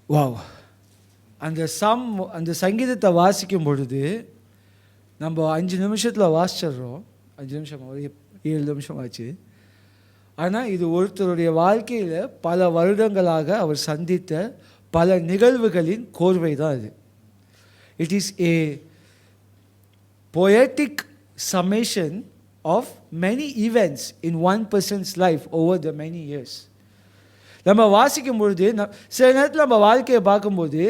Wow, அந்த சங்கீதத்தை வாசிக்கும் பொழுது நம்ம 5 நிமிஷத்தில் வாசிச்சிடுறோம். 5 நிமிஷம், 7 நிமிஷம் ஆச்சு. ஆனால் இது ஒருத்தருடைய வாழ்க்கையில் பல வருடங்களாக அவர் சந்தித்த பல நிகழ்வுகளின் கோர்வை தான் இது. It is a poetic summation of many events in one person's life over the many years. நம்ம வாசிக்கும் பொழுது சில நேரத்தில் நம்ம வாழ்க்கையை பார்க்கும்போது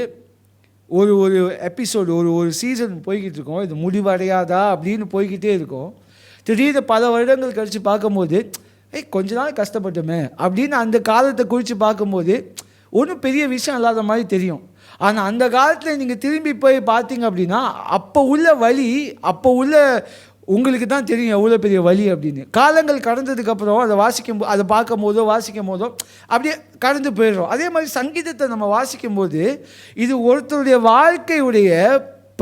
ஒரு எபிசோடு ஒரு சீசன் போய்கிட்டு இருக்கோம், இது முடிவடையாதா அப்படின்னு போய்கிட்டே இருக்கும். திடீர்னு பல வருடங்கள் கழித்து பார்க்கும்போது கொஞ்ச நாள் கஷ்டப்பட்டோமே அப்படின்னு அந்த காலத்தை குறித்து பார்க்கும்போது ஒன்றும் பெரிய விஷயம் இல்லாத மாதிரி தெரியும். ஆனால் அந்த காலத்தில் நீங்கள் திரும்பி போய் பார்த்தீங்க அப்படின்னா அப்போ உள்ள வலி, அப்போ உள்ள உங்களுக்கு தான் தெரியும் எவ்வளோ பெரிய வலி அப்படின்னு. காலங்கள் கடந்ததுக்கப்புறம் அதை பார்க்கும் போதோ அப்படியே கடந்து போயிடுறோம். அதே மாதிரி சங்கீதத்தை நம்ம வாசிக்கும்போது இது ஒருத்தருடைய வாழ்க்கையுடைய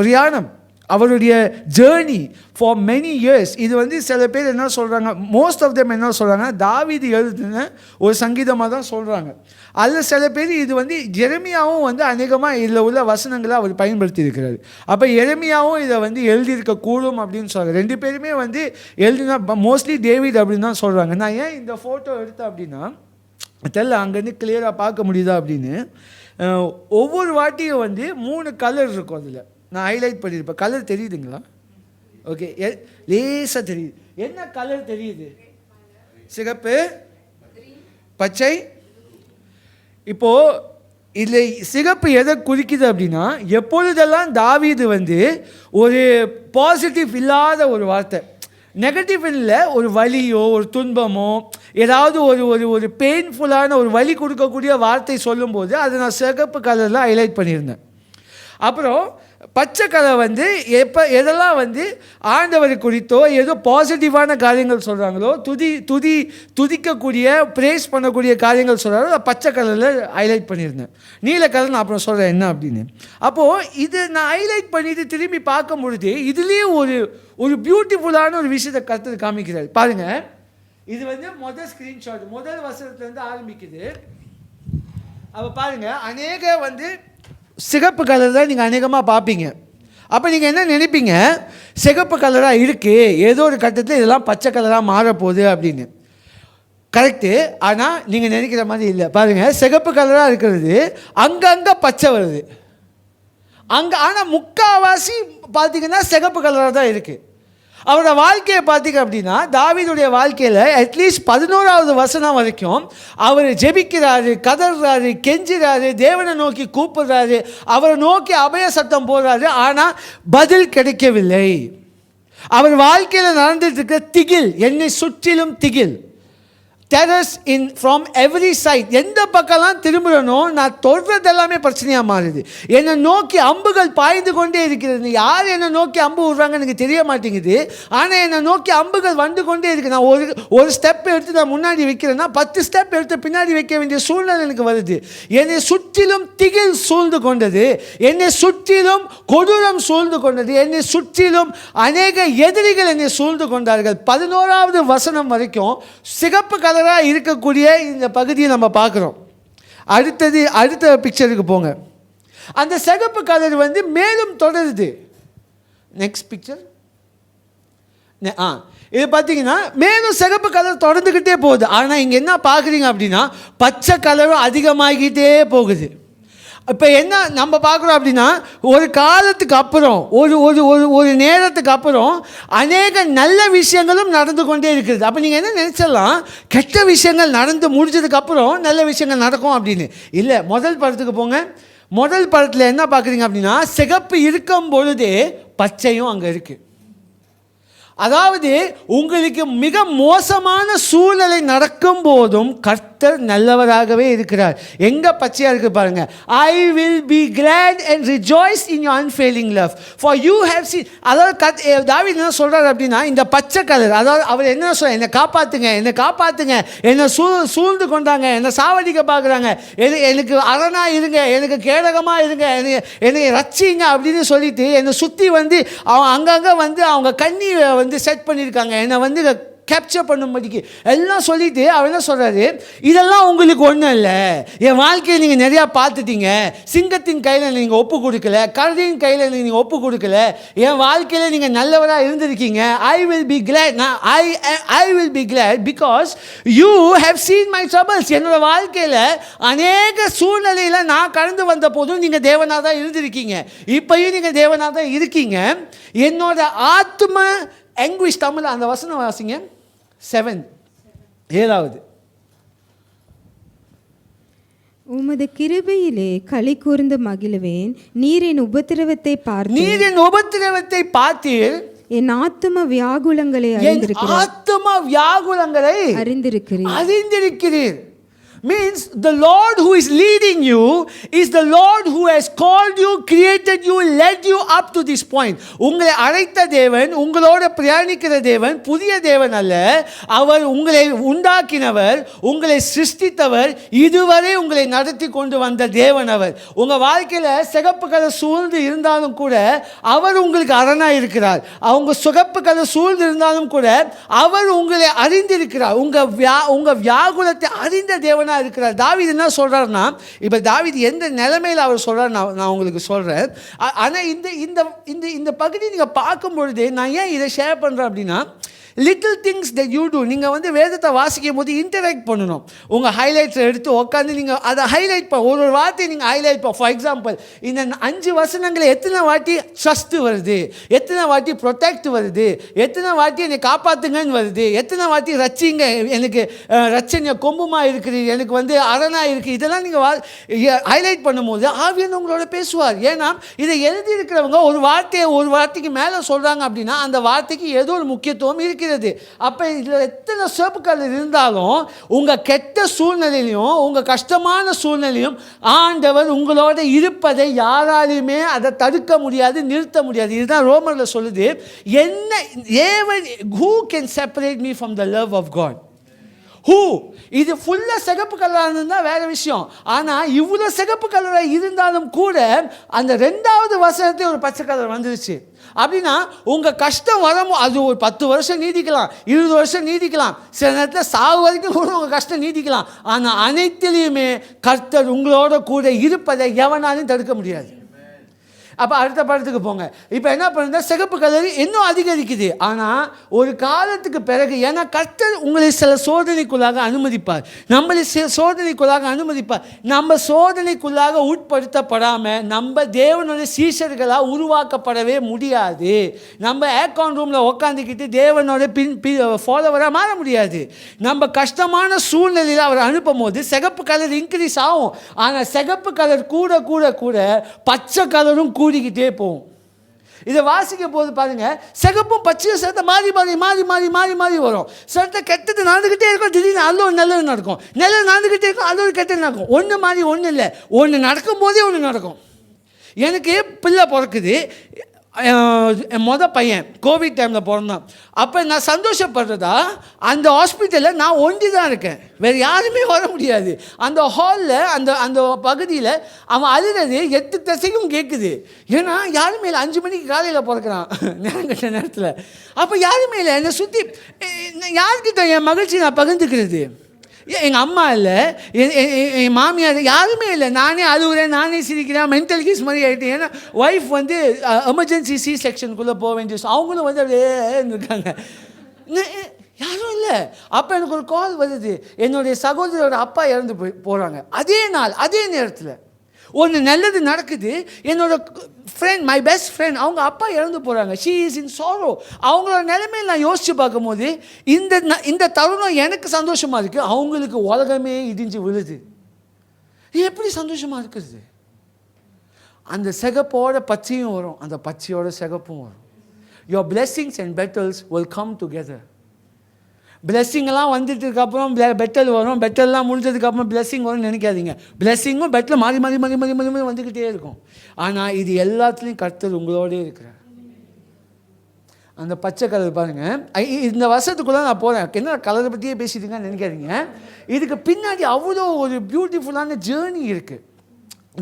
பிரயாணம், அவருடைய ஜேர்னி ஃபார் மெனி இயர்ஸ். இது சில பேர் என்ன சொல்கிறாங்க, மோஸ்ட் ஆஃப் தெம் என்ன சொல்கிறாங்க, தாவீது எழுதின ஒரு சங்கீதமாக தான் சொல்கிறாங்க. அதில் சில பேர் இது எரேமியாவும் அநேகமாக இதில் உள்ள வசனங்களை அவர் பயன்படுத்தி இருக்கிறார். அப்போ எரேமியாவும் இதை எழுதியிருக்கக்கூடும் அப்படின்னு சொல்கிறாங்க. 2 பேருமே எழுதினா மோஸ்ட்லி டேவிட் அப்படின்னு தான் சொல்கிறாங்க. நான் ஏன் இந்த ஃபோட்டோ எடுத்தேன் அப்படின்னா தெரியல, அங்கேருந்து கிளியராக பார்க்க முடியுதா அப்படின்னு. ஒவ்வொரு வாட்டியும் 3 கலர் இருக்கும். அதில் நான் ஹைலைட் பண்ணியிருப்பேன். கலர் தெரியுதுங்களா? ஓகே, லேசாக தெரியுது. என்ன கலர் தெரியுது? சிகப்பு, பச்சை. இப்போது இதில் சிகப்பு எதை குறிக்குது அப்படின்னா, எப்பொழுதெல்லாம் தாவீது ஒரு பாசிட்டிவ் இல்லாத ஒரு வார்த்தை, நெகட்டிவ் இல்லை, ஒரு வலியோ ஒரு துன்பமோ ஏதாவது ஒரு பெயின்ஃபுல்லான ஒரு வலி கொடுக்கக்கூடிய வார்த்தை சொல்லும்போது அதை நான் சிகப்பு கலரில் ஹைலைட் பண்ணியிருந்தேன். அப்புறம் பச்சை கலர் எதெல்லாம் ஆண்டவர் குறித்தோ ஏதோ பாசிட்டிவான காரியங்கள் சொல்கிறாங்களோ, துதிக்கக்கூடிய ப்ரேஸ் பண்ணக்கூடிய காரியங்கள் சொல்கிறாரோ அதை பச்சை கலரில் ஹைலைட் பண்ணியிருந்தேன். நீல கலர் நான் அப்புறம் சொல்கிறேன் என்ன அப்படின்னு. அப்போது இது நான் ஹைலைட் பண்ணிவிட்டு திரும்பி பார்க்கும் பொழுது இதுலேயே ஒரு பியூட்டிஃபுல்லான ஒரு விஷயத்தை கருத்து காமிக்கிறார். பாருங்கள், இது முதல் ஸ்க்ரீன்ஷாட், முதல் வசனத்துலேருந்து ஆரம்பிக்குது. அப்போ பாருங்கள், அநேக சிகப்பு கலர் தான் நீங்கள் அநேகமாக பார்ப்பீங்க. அப்போ நீங்கள் என்ன நினைப்பீங்க, சிகப்பு கலராக இருக்குது, ஏதோ ஒரு கட்டத்தில் இதெல்லாம் பச்சை கலராக மாறப்போகுது அப்படின்னு. கரெக்டு. ஆனால் நீங்கள் நினைக்கிற மாதிரி இல்லை. பாருங்கள், சிகப்பு கலராக இருக்கிறது அங்கங்கே பச்சை வருது அங்கே. ஆனால் முக்கால்வாசி பார்த்தீங்கன்னா சிகப்பு கலராக தான் இருக்குது. அவரோட வாழ்க்கையை பார்த்தீங்க அப்படின்னா தாவீதுடைய வாழ்க்கையில் அட்லீஸ்ட் 11வது வசனம் வரைக்கும் அவர் ஜெபிக்கிறாரு, கதறாரு, கெஞ்சுறாரு, தேவனை நோக்கி கூப்பிடுறாரு, அவரை நோக்கி அபய சத்தம் போடுறாரு. ஆனால் பதில் கிடைக்கவில்லை. அவர் வாழ்க்கையில் நடந்துட்டு இருக்க திகில், என்னை சுற்றிலும் திகில், terrors in from every side. எந்த பக்கம்லாம் திரும்புகிறனோ நான் தொடுறது எல்லாமே பிரச்சனையாக மாறுது. என்னை நோக்கி அம்புகள் பாய்ந்து கொண்டே இருக்கிறது. யார் என்னை நோக்கி அம்பு விடுறாங்க எனக்கு தெரிய மாட்டேங்குது. ஆனால் என்னை நோக்கி அம்புகள் வந்து கொண்டே இருக்குது. நான் ஒரு ஸ்டெப் எடுத்து நான் முன்னாடி வைக்கிறேன்னா 10 ஸ்டெப் எடுத்து பின்னாடி வைக்க வேண்டிய சூழ்நிலை எனக்கு வருது. என்னை சுற்றிலும் திகில் சூழ்ந்து கொண்டது, என்னை சுற்றிலும் கொடூரம் சூழ்ந்து கொண்டது, என்னை சுற்றிலும் அநேக எதிரிகள் என்னை சூழ்ந்து கொண்டார்கள். 11வது வசனம் வரைக்கும் சிகப்பு கலராக இருக்கக்கூடிய இந்த பகுதியை நம்ம பார்க்குறோம். அடுத்த பிக்சருக்கு போங்க. அந்த சிகப்பு கலர் மேலும் தொடருது. Next picture. இது பார்த்தீங்கன்னா மேலும் சிகப்பு கலர் தொடர்ந்துக்கிட்டே போகுது. ஆனால் இங்கே என்ன பார்க்குறீங்க அப்படின்னா பச்சை கலரும் அதிகமாகிக்கிட்டே போகுது. இப்போ என்ன நம்ம பார்க்குறோம் அப்படின்னா ஒரு காலத்துக்கு அப்புறம் ஒரு நேரத்துக்கு அப்புறம் அநேக நல்ல விஷயங்களும் நடந்து கொண்டே இருக்கிறது. அப்போ நீங்கள் என்ன நினச்சிடலாம், கெட்ட விஷயங்கள் நடந்து முடிஞ்சதுக்கப்புறம் நல்ல விஷயங்கள் நடக்கும் அப்படின்னு. இல்லை, முதல் படத்துக்கு போங்க. முதல் படத்தில் என்ன பார்க்குறீங்க அப்படின்னா சிகப்பு இருக்கும் பொழுதே பச்சையும் அங்கே இருக்குது. அதாவது உங்களுக்கு மிக மோசமான சூழ்நிலை நடக்கும் போதும் கர்த்தர் நல்லவராகவே இருக்கிறார். எங்கே பச்சையாக இருக்குது பாருங்க. I will be Claude and rejoice in your unfailing love for you have scene. அதாவது தாவீது என்ன சொல்கிறார் அப்படின்னா இந்த பச்சை கலர், அதாவது அவர் என்ன சொல்கிறார், என்னை காப்பாற்றுங்க, என்னை சூழ்ந்து கொண்டாங்க, என்னை சாவடிக்க பார்க்குறாங்க, எனக்கு அரணாக இருங்க, எனக்கு கேடகமாக இருங்க, என்னை ரட்சிங்க அப்படின்னு சொல்லிட்டு என்னை சுற்றி அவங்க அங்கங்கே அவங்க கண்ணி செட் பண்ணியிருக்காங்க, என்னை கேப்சர் பண்ணும்படிக்கு எல்லாம் சொல்லிட்டு அவர் என்ன சொல்கிறாரு, இதெல்லாம் உங்களுக்கு ஒன்றும் இல்லை, என் வாழ்க்கையை நீங்கள் நிறையா பார்த்துட்டீங்க, சிங்கத்தின் கையில் நீங்கள் ஒப்பு கொடுக்கல, கரடியின் கையில் நீங்கள் ஒப்பு கொடுக்கல, என் வாழ்க்கையில் நீங்கள் நல்லவராக இருந்திருக்கீங்க. I will be Claude, I will be Claude because you have seen my troubles. என்னோட வாழ்க்கையில் அநேக சூழ்நிலையில் நான் கடந்து வந்த போதும் நீங்கள் தேவனாக தான் இருந்திருக்கீங்க, இப்பயும் நீங்கள் தேவனாக தான் இருக்கீங்க. என்னோட ஆத்ம anguish, தமிழ் அந்த வசனம் வாசிங்க 7, 7வது. உமது கிருபையிலே களி கூர்ந்து மகிழுவேன், நீரின் உபத்திரவத்தை பார்த்து, நீரின் உபத்திரவத்தை பார்த்தீர், என் ஆத்தும வியாகுலங்களை அறிந்திருக்கிறீர், ஆத்தும வியாகுலங்களை அறிந்திருக்கிறீர். Means the Lord who is leading you is the Lord who has called you, created you, led you up to this point. உங்களை அழைத்த தேவன், உங்களோட பிரயாணிக்கிற தேவன் புதிய தேவன் அல்ல. அவர் உங்களை உண்டாக்கினவர், உங்களை சிருஷ்டித்தவர், இதுவரை உங்களை நடத்தி கொண்டு வந்த தேவன் அவர். உங்கள் வாழ்க்கையில் சிகப்பு கலர் சூழ்ந்து இருந்தாலும் கூட அவர் உங்களுக்கு அரணாக இருக்கிறார். அவங்க சிகப்பு கலர் சூழ்ந்து இருந்தாலும் கூட அவர் உங்களை அறிந்திருக்கிறார். உங்கள் வியாகுலத்தை அறிந்த தேவனாக இருக்கிறார். தாவீது என்ன சொல்றாருன்னா, இப்போ தாவீது எந்த நிலைமையில் அவர் சொல்றாரு நான் உங்களுக்கு சொல்றேன். ஆனால் இந்த பகுதி நீங்கள் பார்க்கும் பொழுது நான் ஏன் இதை ஷேர் பண்ணுறேன் அப்படின்னா, little things that you do. நீங்கள் வந்து வேதத்தை வாசிக்கும் போது இன்டராக்ட் பண்ணணும். உங்கள் ஹைலைட்ஸை எடுத்து உட்காந்து நீங்கள் அதை ஹைலைட் ஒரு வார்த்தையை நீங்கள் ஹைலைட் ஃபார் எக்ஸாம்பிள், இந்த 5 வசனங்களை எத்தனை வாட்டி ட்ரஸ்ட்டு வருது, எத்தனை வாட்டி ப்ரொடெக்ட் வருது, எத்தனை வாட்டி என்னை காப்பாற்றுங்கன்னு வருது, எத்தனை வாட்டி ரச்சிங்க, எனக்கு ரச்சனை கொம்புமாக இருக்குது, எனக்கு வந்து அரணாக இருக்குது, இதெல்லாம் நீங்கள் ஹைலைட் பண்ணும்போது ஆவியன் உங்களோட பேசுவார். ஏன்னா இதை எழுதியிருக்கிறவங்க ஒரு வார்த்தைக்கு மேலே சொல்கிறாங்க அப்படின்னா அந்த வார்த்தைக்கு ஏதோ ஒரு முக்கியத்துவம் இருக்குது. அப்ப இதுல எத்தனை சிவப்புகள் இருந்தாலும் உங்க கெட்ட சூழ்நிலையிலும் உங்க கஷ்டமான சூழ்நிலையும் ஆண்டவர் உங்களோட இருப்பதை யாராலுமே அதை தடுக்க முடியாது, நிறுத்த முடியாது. இதுதான் ரோமர்ல சொல்லுது, என்ன who can separate me from the love of God? Who? இது ஃபுல்லாக சிகப்பு கலராக இருந்தால் வேறு விஷயம். ஆனால் இவ்வளோ சிகப்பு கலராக இருந்தாலும் கூட அந்த 2வது வசனத்தை ஒரு பச்சை கலர் வந்துருச்சு அப்படின்னா உங்கள் கஷ்டம் வரமோ அது ஒரு 10 வருஷம் நீடிக்கலாம், 20 வருஷம் நீடிக்கலாம், சில நேரத்தில் சாவு வரைக்கும் கூட உங்கள் கஷ்டம் நீடிக்கலாம். ஆனால் அனைத்திலையுமே கர்த்தர் உங்களோட கூட இருப்பதை எவனாலும் தடுக்க முடியாது. அப்போ அடுத்த படத்துக்கு போங்க. இப்போ என்ன பண்ணுறா, சிகப்பு கலர் இன்னும் அதிகரிக்குது. ஆனால் ஒரு காலத்துக்கு பிறகு, ஏன்னா கர்த்தர் உங்களை சில சோதனைக்குள்ளாக அனுமதிப்பார், நம்மளை சோதனைக்குள்ளாக அனுமதிப்பார். நம்ம சோதனைக்குள்ளாக உட்படுத்தப்படாமல் நம்ம தேவனுடைய சீஷர்களாக உருவாக்கப்படவே முடியாது. நம்ம ஏக்கான் ரூமில் உட்காந்துக்கிட்டு தேவனோட ஃபாலோவராக மாற முடியாது. நம்ம கஷ்டமான சூழ்நிலையில் அவர் அனுப்பும் போது சிகப்பு கலர் இன்க்ரீஸ் ஆகும். ஆனால் சிகப்பு கலர் கூட கூட கூட பச்சை கலரும் கூடிக்கிட்டே போகும். இதை வாசிக்கும் போது பாருங்க, சிகப்பும் பச்சையும் சேர்த்து மாறி மாறி மாறி மாறி மாறி மாறி வரும். சிலத்தை கெட்டது நடந்துக்கிட்டே இருக்கும், திடீர்னு அது ஒரு நல்லது நடக்கும், நல்லது நடந்துக்கிட்டே இருக்கும், அது ஒரு கெட்டது நடக்கும். ஒன்று மாதிரி ஒன்றும் இல்லை, ஒன்று நடக்கும் போதே ஒன்று நடக்கும். எனக்கு பிள்ளை பிறக்குது, மொதல் பையன் கோவிட் டைமில் பிறந்தான். அப்போ நான் சந்தோஷப்படுறதா, அந்த ஹாஸ்பிட்டலில் நான் ஒண்டி தான் இருக்கேன், வேறு யாருமே வர முடியாது. அந்த ஹாலில் அந்த பகுதியில் அவன் அழுகிறது 8 திசைக்கும் கேட்குது. ஏன்னா யாருமே இல்லை, 5 மணிக்கு காலையில் பிறக்கிறான் நேரங்கட்ட நேரத்தில். அப்போ யாருமே இல்லை, என்னை சுற்றி யார்கிட்ட என் மகிழ்ச்சி நான் பகிர்ந்துக்கிறது? எங்கள் அம்மா இல்லை, என் மாமியார், யாருமே இல்லை. நானே அழுகுறேன், நானே சிரிக்கிறேன், மென்டல் கேஸ் மாதிரி ஆகிட்டேன். ஏன்னா ஒய்ஃப் வந்து எமர்ஜென்சி சி செக்ஷனுக்குள்ளே போக வேண்டிய, அவங்களும் வந்து அப்படியே இருக்காங்க, யாரும் இல்லை. அப்போ எனக்கு ஒரு கால் வருது, என்னுடைய சகோதரியோட அப்பா இறந்து போகிறாங்க. அதே நாள் அதே நேரத்தில் ஒன்று நல்லது நடக்குது. என்னோட ஃப்ரெண்ட், மை பெஸ்ட் ஃப்ரெண்ட், அவங்க அப்பா இறந்து போகிறாங்க. She is in sorrow. அவங்களோட நிலைமையில் நான் யோசித்து பார்க்கும்போது இந்த தருணம் எனக்கு சந்தோஷமாக இருக்குது, அவங்களுக்கு உலகமே இடிஞ்சு விழுது. எப்படி சந்தோஷமாக இருக்குது? அந்த சிகப்போட பச்சையும் வரும், அந்த பச்சையோட சிகப்பும் வரும். Your blessings and petals will come together. பிளெஸ்ஸிங்கெல்லாம் வந்துட்டதுக்கப்புறம் பெட்டல் வரும், பெட்டல்லாம் முடிஞ்சதுக்கப்புறம் பிளெஸ்ஸிங் வரும்னு நினைக்காதீங்க. பிளெஸ்ஸிங்கும் பெட்டில் மாறி மாறி மாறி மாறி மாறி மாறி வந்துக்கிட்டே இருக்கும். ஆனால் இது எல்லாத்துலேயும் கர்த்தர் உங்களோடே இருக்கிறார். அந்த பச்சை கலர் பாருங்கள், இந்த வருஷத்துக்குள்ளே நான் போகிறேன், என்ன கலரை பற்றியே பேசிட்டுங்கன்னு நினைக்காதீங்க. இதுக்கு பின்னாடி அவ்வளோ ஒரு பியூட்டிஃபுல்லான ஜேர்னி இருக்குது.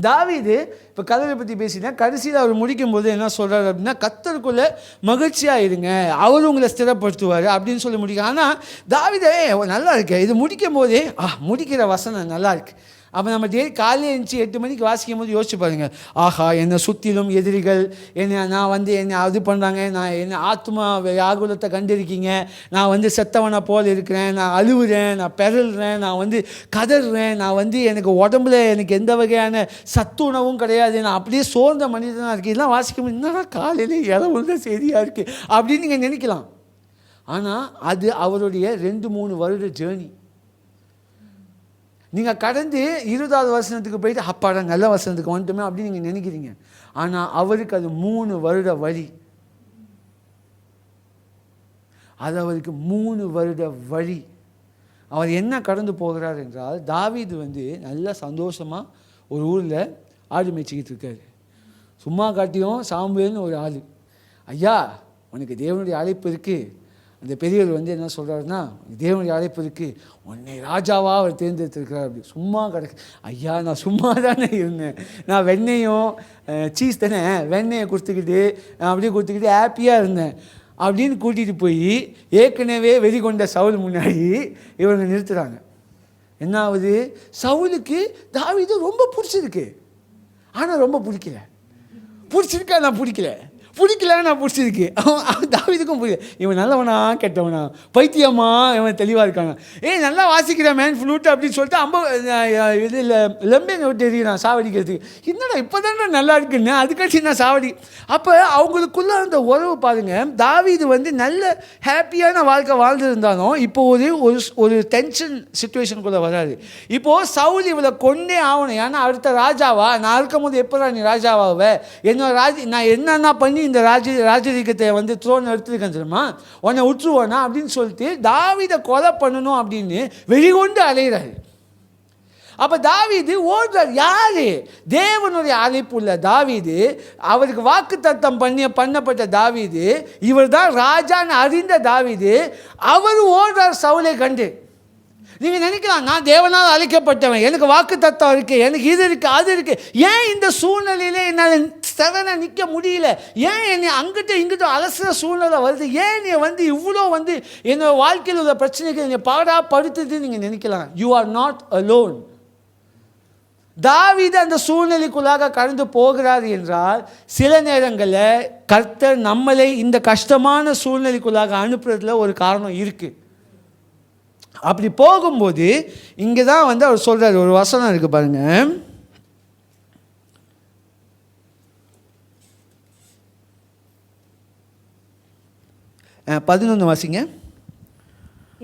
தாவீது இப்போ கர்த்தரை பற்றி பேசிட்டேன். கடைசியில் அவர் முடிக்கும் போது என்ன சொல்கிறார் அப்படின்னா, கர்த்தருக்குள்ளே மகிழ்ச்சியாக இருங்க, அவர் உங்களை ஸ்திரப்படுத்துவார் அப்படின்னு சொல்லி முடிக்க. ஆனால் தாவீதே நல்லா இருக்கு, இது முடிக்கும் போதே முடிக்கிற வசனம் நல்லா இருக்கு. அப்போ நம்ம காலையில் எழுந்துச்சி 8 மணிக்கு வாசிக்கும் போது யோசிச்சு பாருங்கள், ஆஹா என்னை சுற்றிலும் எதிரிகள் என்னை அது பண்ணுறாங்க, என்னை ஆத்மா வியாகுலத்தை கண்டிருக்கீங்க, நான் செத்தவனை போல் இருக்கிறேன், நான் அழுவுறேன், நான் பெறல்றேன், நான் கதறேன், நான் எனக்கு உடம்புல எனக்கு எந்த வகையான சத்துணவும் கிடையாது, நான் அப்படியே சோர்ந்த மனிதனாக இருக்குது. இதெல்லாம் வாசிக்கும் போது என்னடா காலையில் இளவுள்ள செய்தியாக இருக்குது அப்படின்னு நீங்கள் நினைக்கலாம். ஆனால் அது அவருடைய 2-3 வருட ஜேர்னி. நீங்கள் கடந்து 20வது வசனத்துக்கு போயிட்டு அப்பாடா நல்ல வசனத்துக்கு வந்துட்டோமே அப்படின்னு நீங்கள் நினைக்கிறீங்க. ஆனால் அவருக்கு அது 3 வருட வழி. அது அவருக்கு 3 வருட வழி. அவர் என்ன கடந்து போகிறார் என்றால், தாவீது நல்ல சந்தோஷமாக ஒரு ஊரில் ஆடு மேய்ச்சிக்கிட்டு இருக்காரு. சும்மா காட்டியும் சாமுவேல்னு ஒரு ஆள், ஐயா உனக்கு தேவனுடைய அழைப்பு இருக்குது. அந்த பெரியவர் என்ன சொல்கிறாருன்னா, தேவனுடைய அழைப்பு இருக்குது, உன்னை ராஜாவாக அவர் தேர்ந்தெடுத்திருக்கிறார். அப்படி சும்மா கிடக்கு. ஐயா நான் சும்மா தானே இருந்தேன், நான் வெண்ணெயும் சீஸ் தானே, வெண்ணெயை கொடுத்துக்கிட்டு அப்படியே கொடுத்துக்கிட்டு ஹாப்பியாக இருந்தேன் அப்படின்னு கூட்டிகிட்டு போய் ஏற்கனவே வெறி கொண்ட சவுல் முன்னாடி இவங்க நிறுத்துகிறாங்க. என்ன ஆகுது, சவுலுக்கு தாவீது ரொம்ப பிடிச்சிருக்கு, ஆனால் ரொம்ப பிடிச்சிருக்கா நான் பிடிக்கல நான் பிடிச்சிருக்கு. அவன் தாவீதுக்கும் புரியல, இவன் நல்லவனா கெட்டவனா, பைத்தியமா இவன் தெளிவாக இருக்காங்க, நல்லா வாசிக்கிறேன் மேன் ஃப்ளூட் அப்படின்னு சொல்லிட்டு இதில் லெம்பேங்க விட்டு எறிகிறான் சாவடிக்கிறதுக்கு. என்னடா இப்போ தானே நல்லா இருக்குன்னு அதுக்காட்டி நான் சாவடி. அப்போ அவங்களுக்குள்ள அந்த உறவு பாருங்கள். தாவீது நல்ல ஹாப்பியான வாழ்க்கை வாழ்ந்துருந்தாலும் இப்போ ஒரு டென்ஷன் சுச்சுவேஷனுக்குள்ளே வராது. இப்போது சவுல் இவளை கொண்டே ஆகணும், ஏன்னா அடுத்த ராஜாவா நான் இருக்கும் போது எப்போதான் நீ ராஜாவாக என்னோட நான் என்னென்ன பண்ணி இந்த ராஜரீகத்தை த்ரோன் எடுத்துருக்கேன் தெரியுமா, உன்னை விட்டுருவானா அப்படின்னு சொல்லிட்டு தாவீதை கொலை பண்ணணும் அப்படின்னு வெளிகொண்டு அலைகிறாரு. அப்போ தாவீது ஓடுறார். யாரு? தேவனுடைய அழைப்பு உள்ள தாவீது, அவருக்கு வாக்குத்தத்தம் பண்ணப்பட்ட தாவீது, இவர் தான் ராஜான்னு அறிந்த தாவீது, அவர் ஓடுறார் சவுலை கண்டு. நீங்கள் நினைக்கலாம், நான் தேவனால் அழைக்கப்பட்டவன், எனக்கு வாக்கு தத்தம் இருக்குது, எனக்கு இது இருக்குது அது இருக்குது, ஏன் இந்த சூழ்நிலையில் என்னால் சரண நிற்க முடியல, ஏன் என்னை அங்கிட்ட இங்கிட்ட அலசுகிற சூழ்நிலை வருது, ஏன் நீ இவ்வளோ என்னோட வாழ்க்கையில் உள்ள பிரச்சனைகள் என்னை பாடாப்படுத்துதுன்னு நீங்கள் நினைக்கலாம். You are not alone. தாவீது அந்த சூழ்நிலைக்குள்ளாக கடந்து போகிறார் என்றால், சில நேரங்களில் கர்த்தர் நம்மளை இந்த கஷ்டமான சூழ்நிலைக்குள்ளாக அனுப்புறதுல ஒரு காரணம் இருக்குது. அப்படி போகும்போது இங்கே தான் அவர் சொல்கிறார், ஒரு வசனம் இருக்குது பாருங்க, 11 வாசிங்க.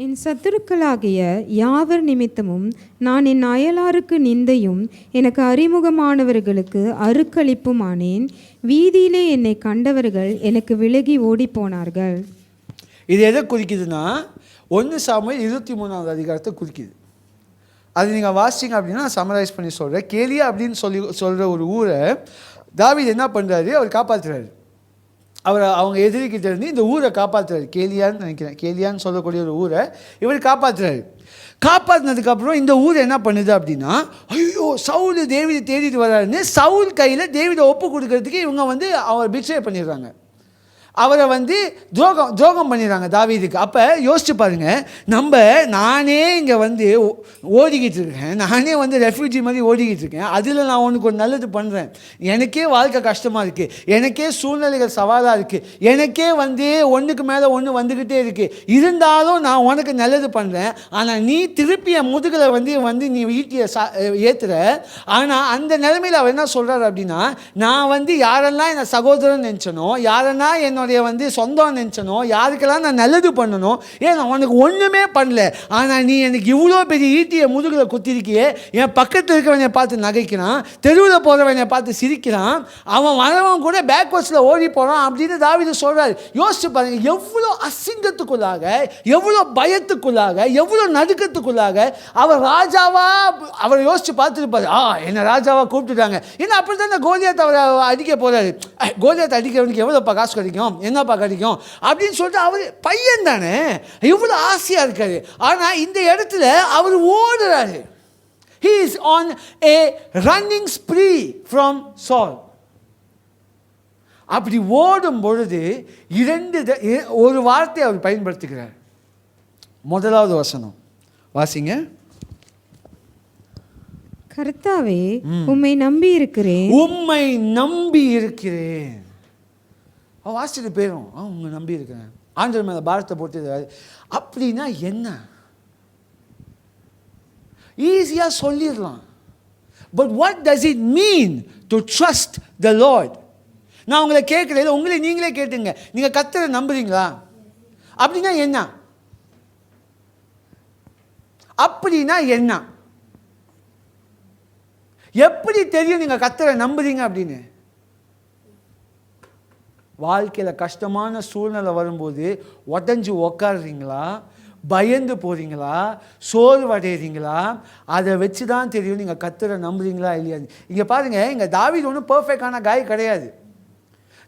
என் சத்துருக்களாகிய யாவர் நிமித்தமும் நான் என் அயலாருக்கு நிந்தையும் எனக்கு அறிமுகமானவர்களுக்கு அருக்களிப்புமானேன். வீதியிலே என்னை கண்டவர்கள் எனக்கு விலகி ஓடி போனார்கள். இது எதை குறிக்குதுன்னா, 1 சாமுவேல் 23வது அதிகாரத்தை குறிக்குது. அது நீங்கள் வாசிங்க அப்படின்னா நான் சம்மரைஸ் பண்ணி சொல்கிறேன். கேலியா அப்படின்னு சொல்கிற ஒரு ஊரை தாவீது என்ன பண்ணுறாரு, அவர் காப்பாற்றுறாரு. அவங்க எதிரிக்கிட்ட இருந்து இந்த ஊரை காப்பாற்றுறாரு. கேலியான்னு நினைக்கிறேன், கேலியான்னு சொல்லக்கூடிய ஒரு ஊரை இவர் காப்பாற்றுறாரு. காப்பாற்றினதுக்கப்புறம் இந்த ஊர் என்ன பண்ணுது அப்படின்னா, ஐயோ சவுல் தேவீதை தேடிட்டு வர்றாருன்னு சவுல் கையில் தேவீதை ஒப்பு கொடுக்கறதுக்கு இவங்க அவர் பிக்ஷை பண்ணிடுறாங்க. அவரை துரோகம் பண்ணிடுறாங்க தாவீதுக்கு. அப்போ யோசிச்சு பாருங்கள், நானே இங்கே ஓடிக்கிட்டு இருக்கேன், நானே ரெஃப்யூஜி மாதிரி ஓடிக்கிட்டு இருக்கேன், அதில் நான் உனக்கு ஒரு நல்லது பண்ணுறேன், எனக்கே வாழ்க்கை கஷ்டமாக இருக்குது, எனக்கே சூழ்நிலைகள் சவாலாக இருக்குது, எனக்கே ஒன்றுக்கு மேலே ஒன்று வந்துக்கிட்டே இருக்குது, இருந்தாலும் நான் உனக்கு நல்லது பண்ணுறேன், ஆனால் நீ திருப்பி என் முதுகில் நீ ஈட்டியை ஏற்றுற. ஆனால் அந்த நிலைமையில் அவர் என்ன சொல்கிறார் அப்படின்னா, நான் யாரெல்லாம் என்னை சகோதரன் நினச்சனோ, யாரெல்லாம் என்னுடைய சொந்தம் நினச்சனோ, யாருக்கெல்லாம் நான் நல்லது பண்ணணும், நான் உனக்கு ஒன்றுமே பண்ணல, ஆனால் நீ எனக்கு இவ்வளோ பெரிய ஈட்டியை முதுகில் குத்திருக்கியே, என் பக்கத்தில் இருக்கிறவனை பார்த்து நகைக்கிறான், தெருவில் போகிறவனை பார்த்து சிரிக்கிறான், அவன் வரவன் கூட பேக்வர்ட்ஸில் ஓடி போகிறான் அப்படின்னு தாவீது சொல்கிறார். யோசிச்சு பாருங்க, எவ்வளோ அசிங்கத்துக்குள்ளாக, எவ்வளோ பயத்துக்குள்ளாக, எவ்வளோ நடுக்கத்துக்குள்ளாக அவர் ராஜாவா அவர் யோசிச்சு பார்த்துருப்பார். என்ன ராஜாவா கூப்பிட்டுட்டாங்க, ஏன்னா அப்படி தான் கோலியாத் அவரை அடிக்க போகிறாரு. கோலியாத் அடிக்கிறவனுக்கு எவ்வளோப்பா காசு கிடைக்கும், என்னப்பா கிடைக்கும் அப்படின்னு சொல்லிட்டு அவர் பையன் தானே, இவ்வளோ ஆசையாக இருக்காரு. ஆனால் இந்த இடத்துல அவர் ஓடுறாரு. He is on a running spree from Saul. அப்படி ஓடும் பொழுது ஒரு வார்த்தை அவர் பயன்படுத்துகிறார். முதலாவது வசனம் வாசிங்க. கர்த்தாவே, உம்மை நம்பி இருக்கிறேன். உம்மை நம்பி இருக்கிறேன். வாசிட்டு போயிடும். உங்க நம்பி இருக்கிறேன், ஆண்டவர் மேல பாரத்தை போட்டு. அப்படின்னா என்ன? ஈஸியா சொல்லிடலாம். But what does it mean to trust the Lord? நான் உங்களை கேட்கல, உங்களை நீங்களே கேட்டுங்க. நீங்க கர்த்தரை நம்புறீங்களா? அப்படின்னா என்ன? அப்படின்னா என்ன? எப்படி தெரியும் நீங்க கர்த்தரை நம்புறீங்க அப்படின்னு? வாழ்க்கையில் கஷ்டமான சூழ்நிலை வரும்போது உடஞ்சி உக்காடுறீங்களா, பயந்து போகிறீங்களா, சோர்வடைகிறீங்களா? அதை வச்சு தான் தெரியும் நீங்கள் கர்த்தரை நம்புறீங்களா இல்லையா. இங்கே பாருங்கள், இங்கே தாவீது ஒன்றும் பர்ஃபெக்டான காய் கிடையாது.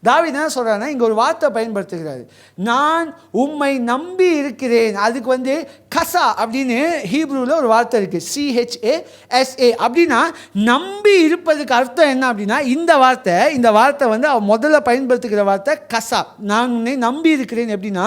தாவீது என்ன சொல்கிறாருன்னா, இங்கே ஒரு வார்த்தை பயன்படுத்துகிறாரு. நான் உம்மை நம்பி இருக்கிறேன். அதுக்கு கசா அப்படின்னு ஹீப்ரூவில் ஒரு வார்த்தை இருக்குது, CHASA. அப்படின்னா நம்பி இருப்பதுக்கு அர்த்தம் என்ன அப்படின்னா, இந்த வார்த்தை அவர் முதல்ல பயன்படுத்துகிற வார்த்தை கசா. நான் உன்னை நம்பி இருக்கிறேன். எப்படின்னா,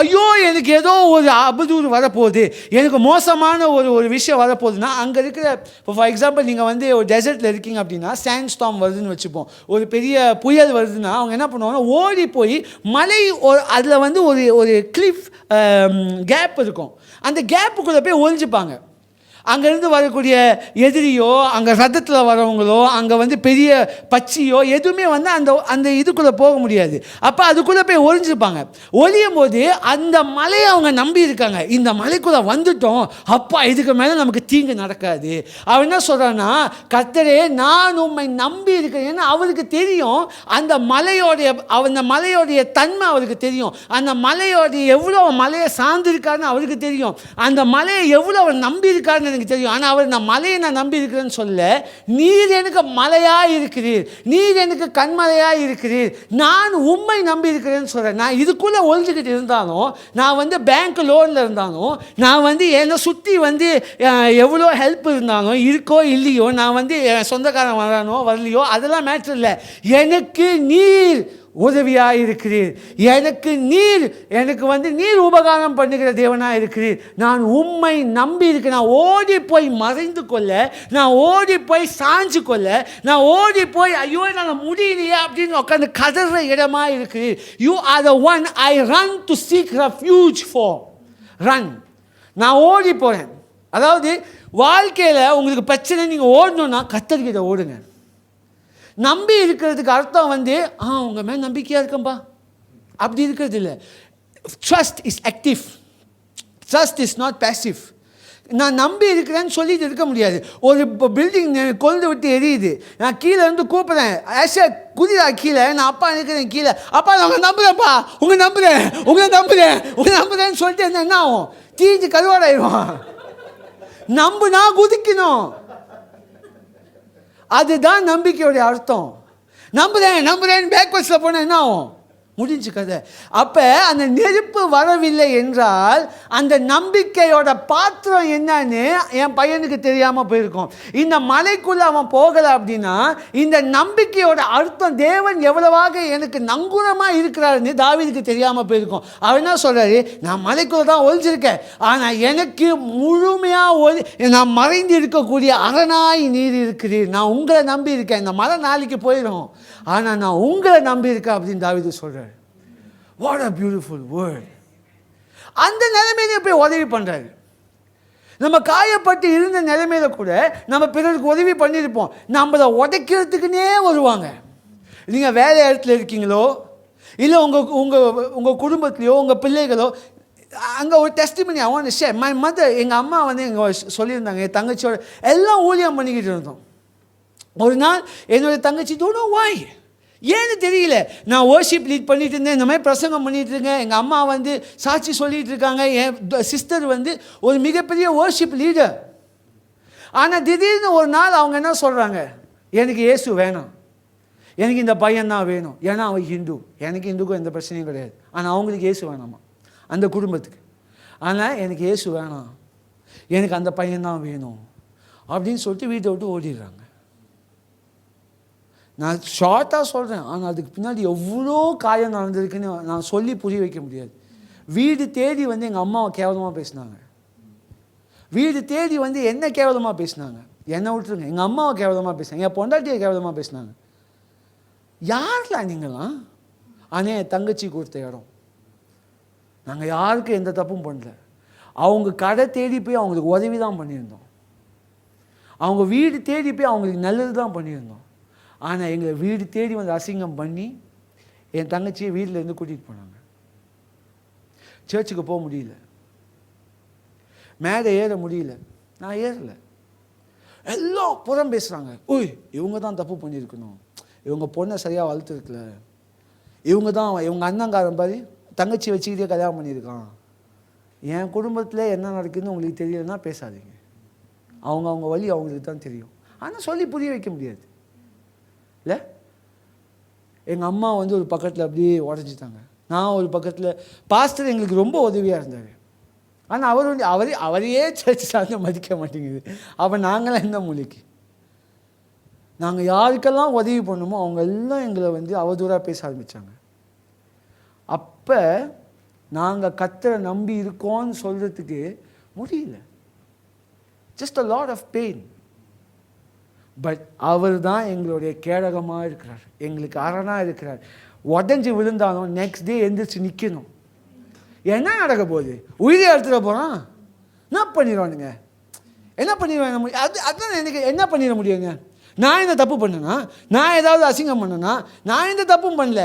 ஐயோ எனக்கு ஏதோ ஒரு அபதூறு வரப்போகுது, எனக்கு மோசமான ஒரு விஷயம் வரப்போகுதுன்னா, அங்கே இருக்கிற, இப்போ ஃபார் எக்ஸாம்பிள் நீங்கள் ஒரு டெசர்ட்டில் இருக்கீங்க அப்படின்னா, சாண்ட் ஸ்டார்ம் வருதுன்னு வச்சுப்போம், ஒரு பெரிய புயல் வருதுன்னா அவங்க என்ன பண்ணுவாங்கன்னா, ஓடி போய் மலை அதில் ஒரு கிளிஃப் கேப் இருக்கும், அந்த கேப்புக்குள்ளே போய் ஒழிஞ்சுப்பாங்க. அங்கேருந்து வரக்கூடிய எதிரியோ, அங்கே ரத்தத்தில் வரவங்களோ, அங்கே பெரிய பச்சியோ எதுவுமே அந்த இதுக்குள்ளே போக முடியாது. அப்போ அதுக்குள்ளே போய் ஒழிஞ்சுப்பாங்க. ஒழியும் போது அந்த மலையை அவங்க நம்பி இருக்காங்க. இந்த மலைக்குள்ளே வந்துட்டோம், அப்பா இதுக்கு மேலே நமக்கு தீங்கு நடக்காது. அவன் என்ன சொல்கிறான்னா, கர்த்தரே நான் உம்மை நம்பி இருக்கிறேன். ஏன்னா அவருக்கு தெரியும் அந்த மலையோடைய தன்மை அவருக்கு தெரியும். அந்த மலையோடைய எவ்வளோ மலையை சார்ந்திருக்காருன்னு அவருக்கு தெரியும். அந்த மலையை எவ்வளோ அவர் நம்பி இருக்காருன்னு எனக்கு தெரியும். ஆனால் அவர் மலையை நான் நம்பி இருக்கிறேன்னு சொல்ல, நீர் எனக்கு மலையாக இருக்கிறீர், நீர் எனக்கு கண்மலையாக இருக்கிறீர், நான் உம்மை நம்பி இருக்கிறேன்னு சொல்கிறேன். நான் இதுக்குள்ளே ஒழிஞ்சுக்கிட்டு இருந்தாலும், நான் பேங்க் லோனில் இருந்தாலும், நான் என்னை சுற்றி எவ்வளோ ஹெல்ப் இருந்தாலும், இருக்கோ இல்லையோ, நான் என் சொந்தக்காரன் வரானோ வரலையோ அதெல்லாம் மேட்ரு இல்லை. எனக்கு நீர் உதவியாக இருக்கிறீர், எனக்கு நீர் உபகாரம் பண்ணுகிற தேவனாக இருக்கிறீர். நான் உம்மை நம்பி இருக்கிறேன். நான் ஓடி போய் மறைந்து கொள்ள, நான் ஓடி போய் சாஞ்சு கொள்ள, நான் ஓடி போய் ஐயோ நான் முடியலையே அப்படின்னு உட்காந்து கதற இடமா இருக்கிறீர். You are the one I run to seek refuge for. Run, நான் ஓடி போகிறேன். அதாவது வாழ்க்கையில் உங்களுக்கு பிரச்சனை, நீங்கள் ஓடணுன்னா கர்த்தர்கிட்ட ஓடுங்க. நம்பி இருக்கிறதுக்கு அர்த்தம் உங்கள் மேலே நம்பிக்கையாக இருக்கம்பா அப்படி இருக்கிறது இல்லை. Trust is active, trust is not passive. நான் நம்பி இருக்கிறேன்னு சொல்லிட்டு இருக்க முடியாது. ஒரு பில்டிங் கொழுந்து விட்டு எரியுது, நான் கீழே இருந்து கூப்பிட்றேன், ஆஷா குதிரா கீழே, நான் அப்பா இருக்கிறேன் கீழே, அப்பா நான் உங்களை நம்புகிறேன்ப்பா, உங்களை நம்புகிறேன்னு சொல்லிட்டு இருந்தால் என்ன ஆகும்? தீஞ்சு கருவாடாயிடுவான். நம்புனா குதிக்கணும், அதுதான் நம்பிக்கையோடைய அர்த்தம். நம்புறேன்னு பேக்வர்ட்ஸில் போனால் என்ன ஆகும்? முடிஞ்சு கதை. அப்போ அந்த நெருப்பு வரவில்லை என்றால் அந்த நம்பிக்கையோட பாத்திரம் என்னன்னு என் பையனுக்கு தெரியாமல் போயிருக்கும். இந்த மலைக்குள்ளே அவன் போகலை அப்படின்னா இந்த நம்பிக்கையோட அர்த்தம் தேவன் எவ்வளவாக எனக்கு நங்கூரமாக இருக்கிறாருன்னு தாவீதுக்கு தெரியாமல் போயிருக்கும். அவன் என்ன சொல்கிறாரு, நான் மலைக்குள்ளே தான் ஒழிஞ்சிருக்கேன், ஆனால் எனக்கு முழுமையாக நான் மறைந்து இருக்கக்கூடிய அரணாய் நீர் இருக்கிறீர், நான் உங்களை நம்பி இருக்கேன். இந்த மலை நாளைக்கு போயிடும், ஆனால் நான் உங்களை நம்பி இருக்கேன் அப்படின்னு தாவீது சொல்கிறார். What a beautiful word. அந்த நிலைமையில போய் உதவி பண்ணுறாரு. நம்ம காயப்பட்டு இருந்த நிலைமையில கூட நம்ம பிறருக்கு உதவி பண்ணியிருப்போம், நம்மளை உடைக்கிறதுக்குன்னே வருவாங்க. நீங்கள் வேலை இடத்துல இருக்கீங்களோ, இல்லை உங்கள் குடும்பத்துலையோ, உங்கள் பிள்ளைகளோ, அங்கே ஒரு testimony I want to share. My mother, எங்கள் அம்மா எங்கள் சொல்லியிருந்தாங்க, என் தங்கச்சியோட எல்லாம் ஊழியம் பண்ணிக்கிட்டு இருந்தோம். ஒரு நாள் என்னுடைய தங்கச்சி don't know why, ஏன்னு தெரியல, நான் வர்ஷிப் லீட் பண்ணிட்டு இருந்தேன், இந்த மாதிரி பிரசங்கம் பண்ணிட்டு இருக்கேன், எங்கள் அம்மா சாட்சி சொல்லிட்டு இருக்காங்க, என் சிஸ்டர் ஒரு மிகப்பெரிய வர்ஷிப் லீடர். ஆனால் திடீர்னு ஒரு நாள் அவங்க என்ன சொல்கிறாங்க, எனக்கு இயேசு வேணாம், எனக்கு இந்த பையன் தான் வேணும். ஏன்னா அவன் ஹிந்து, எனக்கு ஹிந்துக்கும் எந்த பிரச்சனையும் கிடையாது, ஆனால் அவங்களுக்கு இயேசு வேணாமா அந்த குடும்பத்துக்கு. ஆனால் எனக்கு இயேசு வேணாம், எனக்கு அந்த பையன் தான் வேணும். அப்படின்னு சொல்லிட்டு வீட்டை விட்டு ஓடிடுறாங்க. நான் ஷார்ட்டாக சொல்கிறேன், ஆனால் அதுக்கு பின்னாடி எவ்வளோ காயம் நடந்திருக்குன்னு நான் சொல்லி புரிய வைக்க முடியாது. வீடு தேடி வந்து எங்கள் அம்மாவை கேவலமாக பேசினாங்க. வீடு தேடி வந்து என்ன கேவலமாக பேசினாங்க. என்னை விட்டுருங்க, எங்கள் அம்மாவை கேவலமாக பேசினாங்க, என் பொண்டாட்டியை கேவலமாக பேசினாங்க. யாரெல்லாம் நீங்களாம்? ஆனால் என் தங்கச்சி கொடுத்த இடம். நாங்கள் யாருக்கும் எந்த தப்பும் பண்ணல. அவங்க கடை தேடி போய் அவங்களுக்கு உதவி தான் பண்ணியிருந்தோம். அவங்க வீடு தேடி போய் அவங்களுக்கு நல்லது தான் பண்ணியிருந்தோம். ஆனால் எங்களை வீடு தேடி வந்து அசிங்கம் பண்ணி என் தங்கச்சியை வீட்டிலேருந்து கூட்டிகிட்டு போனாங்க. சர்ச்சுக்கு போக முடியல, மேலே ஏற முடியல, நான் ஏறலை. எல்லாம் புறம் பேசுகிறாங்க. ஓய், இவங்க தான் தப்பு பண்ணியிருக்கணும், இவங்க பொண்ணை சரியாக வளர்த்துருக்கல, இவங்க அண்ணங்காரன் பாரு தங்கச்சி வச்சுக்கிட்டே கல்யாணம் பண்ணியிருக்கான். என் குடும்பத்தில் என்ன நடக்குதுன்னு உங்களுக்கு தெரியலன்னா பேசாதீங்க. அவங்க வழி அவங்களுக்கு தான் தெரியும். ஆனால் சொல்லி புரிய வைக்க முடியாது இல்லை. எங்கள் அம்மா வந்து ஒரு பக்கத்தில் அப்படியே உடஞ்சிட்டாங்க. நான் ஒரு பக்கத்தில். பாஸ்டர் எங்களுக்கு ரொம்ப உதவியாக இருந்தார். ஆனால் அவர் வந்து அவரையே சர்ச்சு சார்ந்து மதிக்க மாட்டேங்குது. அப்போ நாங்களாம் எந்த மூலைக்கு? நாங்கள் யாருக்கெல்லாம் உதவி பண்ணோமோ அவங்க எல்லாம் எங்களை வந்து அவதூறாக பேச ஆரம்பித்தாங்க. அப்போ நாங்கள் கர்த்தரை நம்பி இருக்கோன்னு சொல்கிறதுக்கு முடியல. Just a lot of pain. But அவர் தான் எங்களுடைய கேடகமாக இருக்கிறார், எங்களுக்கு அரணாக இருக்கிறார். உடஞ்சி விழுந்தாலும் நெக்ஸ்ட் டே எந்திரிச்சு நிற்கணும். என்ன நடக்க போகுது? உயிரை எடுத்துட போகிறான், என்ன பண்ணிடுவானுங்க? என்ன பண்ணிடுவாங்க? அதுதான் எனக்கு என்ன பண்ணிட முடியுங்க? நான் இந்த தப்பு பண்ணேன்னா, நான் ஏதாவது அசிங்கம் பண்ணேன்னா, நான் எந்த தப்பும் பண்ணல.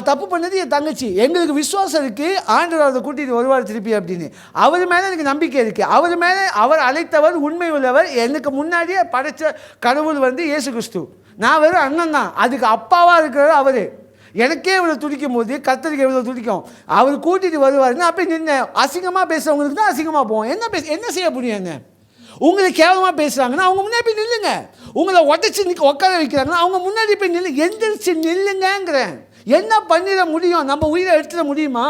தப்பு பண்ணது என் தங்கச்சி. எங்களுக்கு விசுவாசம் இருக்குது, ஆண்டவர் அதை கூட்டிகிட்டு வருவார் திருப்பி அப்படின்னு. அவர் மேலே எனக்கு நம்பிக்கை இருக்குது. அவர் மேலே அவர் அழைத்தவர் உண்மை உள்ளவர். எனக்கு முன்னாடியே படைத்த கடவுள் வந்து இயேசு கிறிஸ்து. நான் வெறும் அண்ணன் தான், அதுக்கு அப்பாவாக இருக்கிறவர் அவர். எனக்கே இவ்வளோ துடிக்கும் போது கர்த்தருக்கு எவ்வளோ துடிக்கும். அவர் கூட்டிகிட்டு வருவார். நான் போய் நின்று அசிங்கமாக பேசுகிறவங்களுக்கு தான் அசிங்கமாக போவோம். என்ன செய்ய முடியுங்க? உங்களை கேவலமாக பேசுகிறாங்கன்னா அவங்க முன்னாடி போய் நில்லுங்க. உங்களை உடச்சி உட்கார வைக்கிறாங்கன்னா அவங்க முன்னாடி போய் நில்லு, எந்திரிச்சு நில்லுங்கிறேன். என்ன பண்ணிட முடியும்? நம்ம உயிரை எடுத்துட முடியுமா?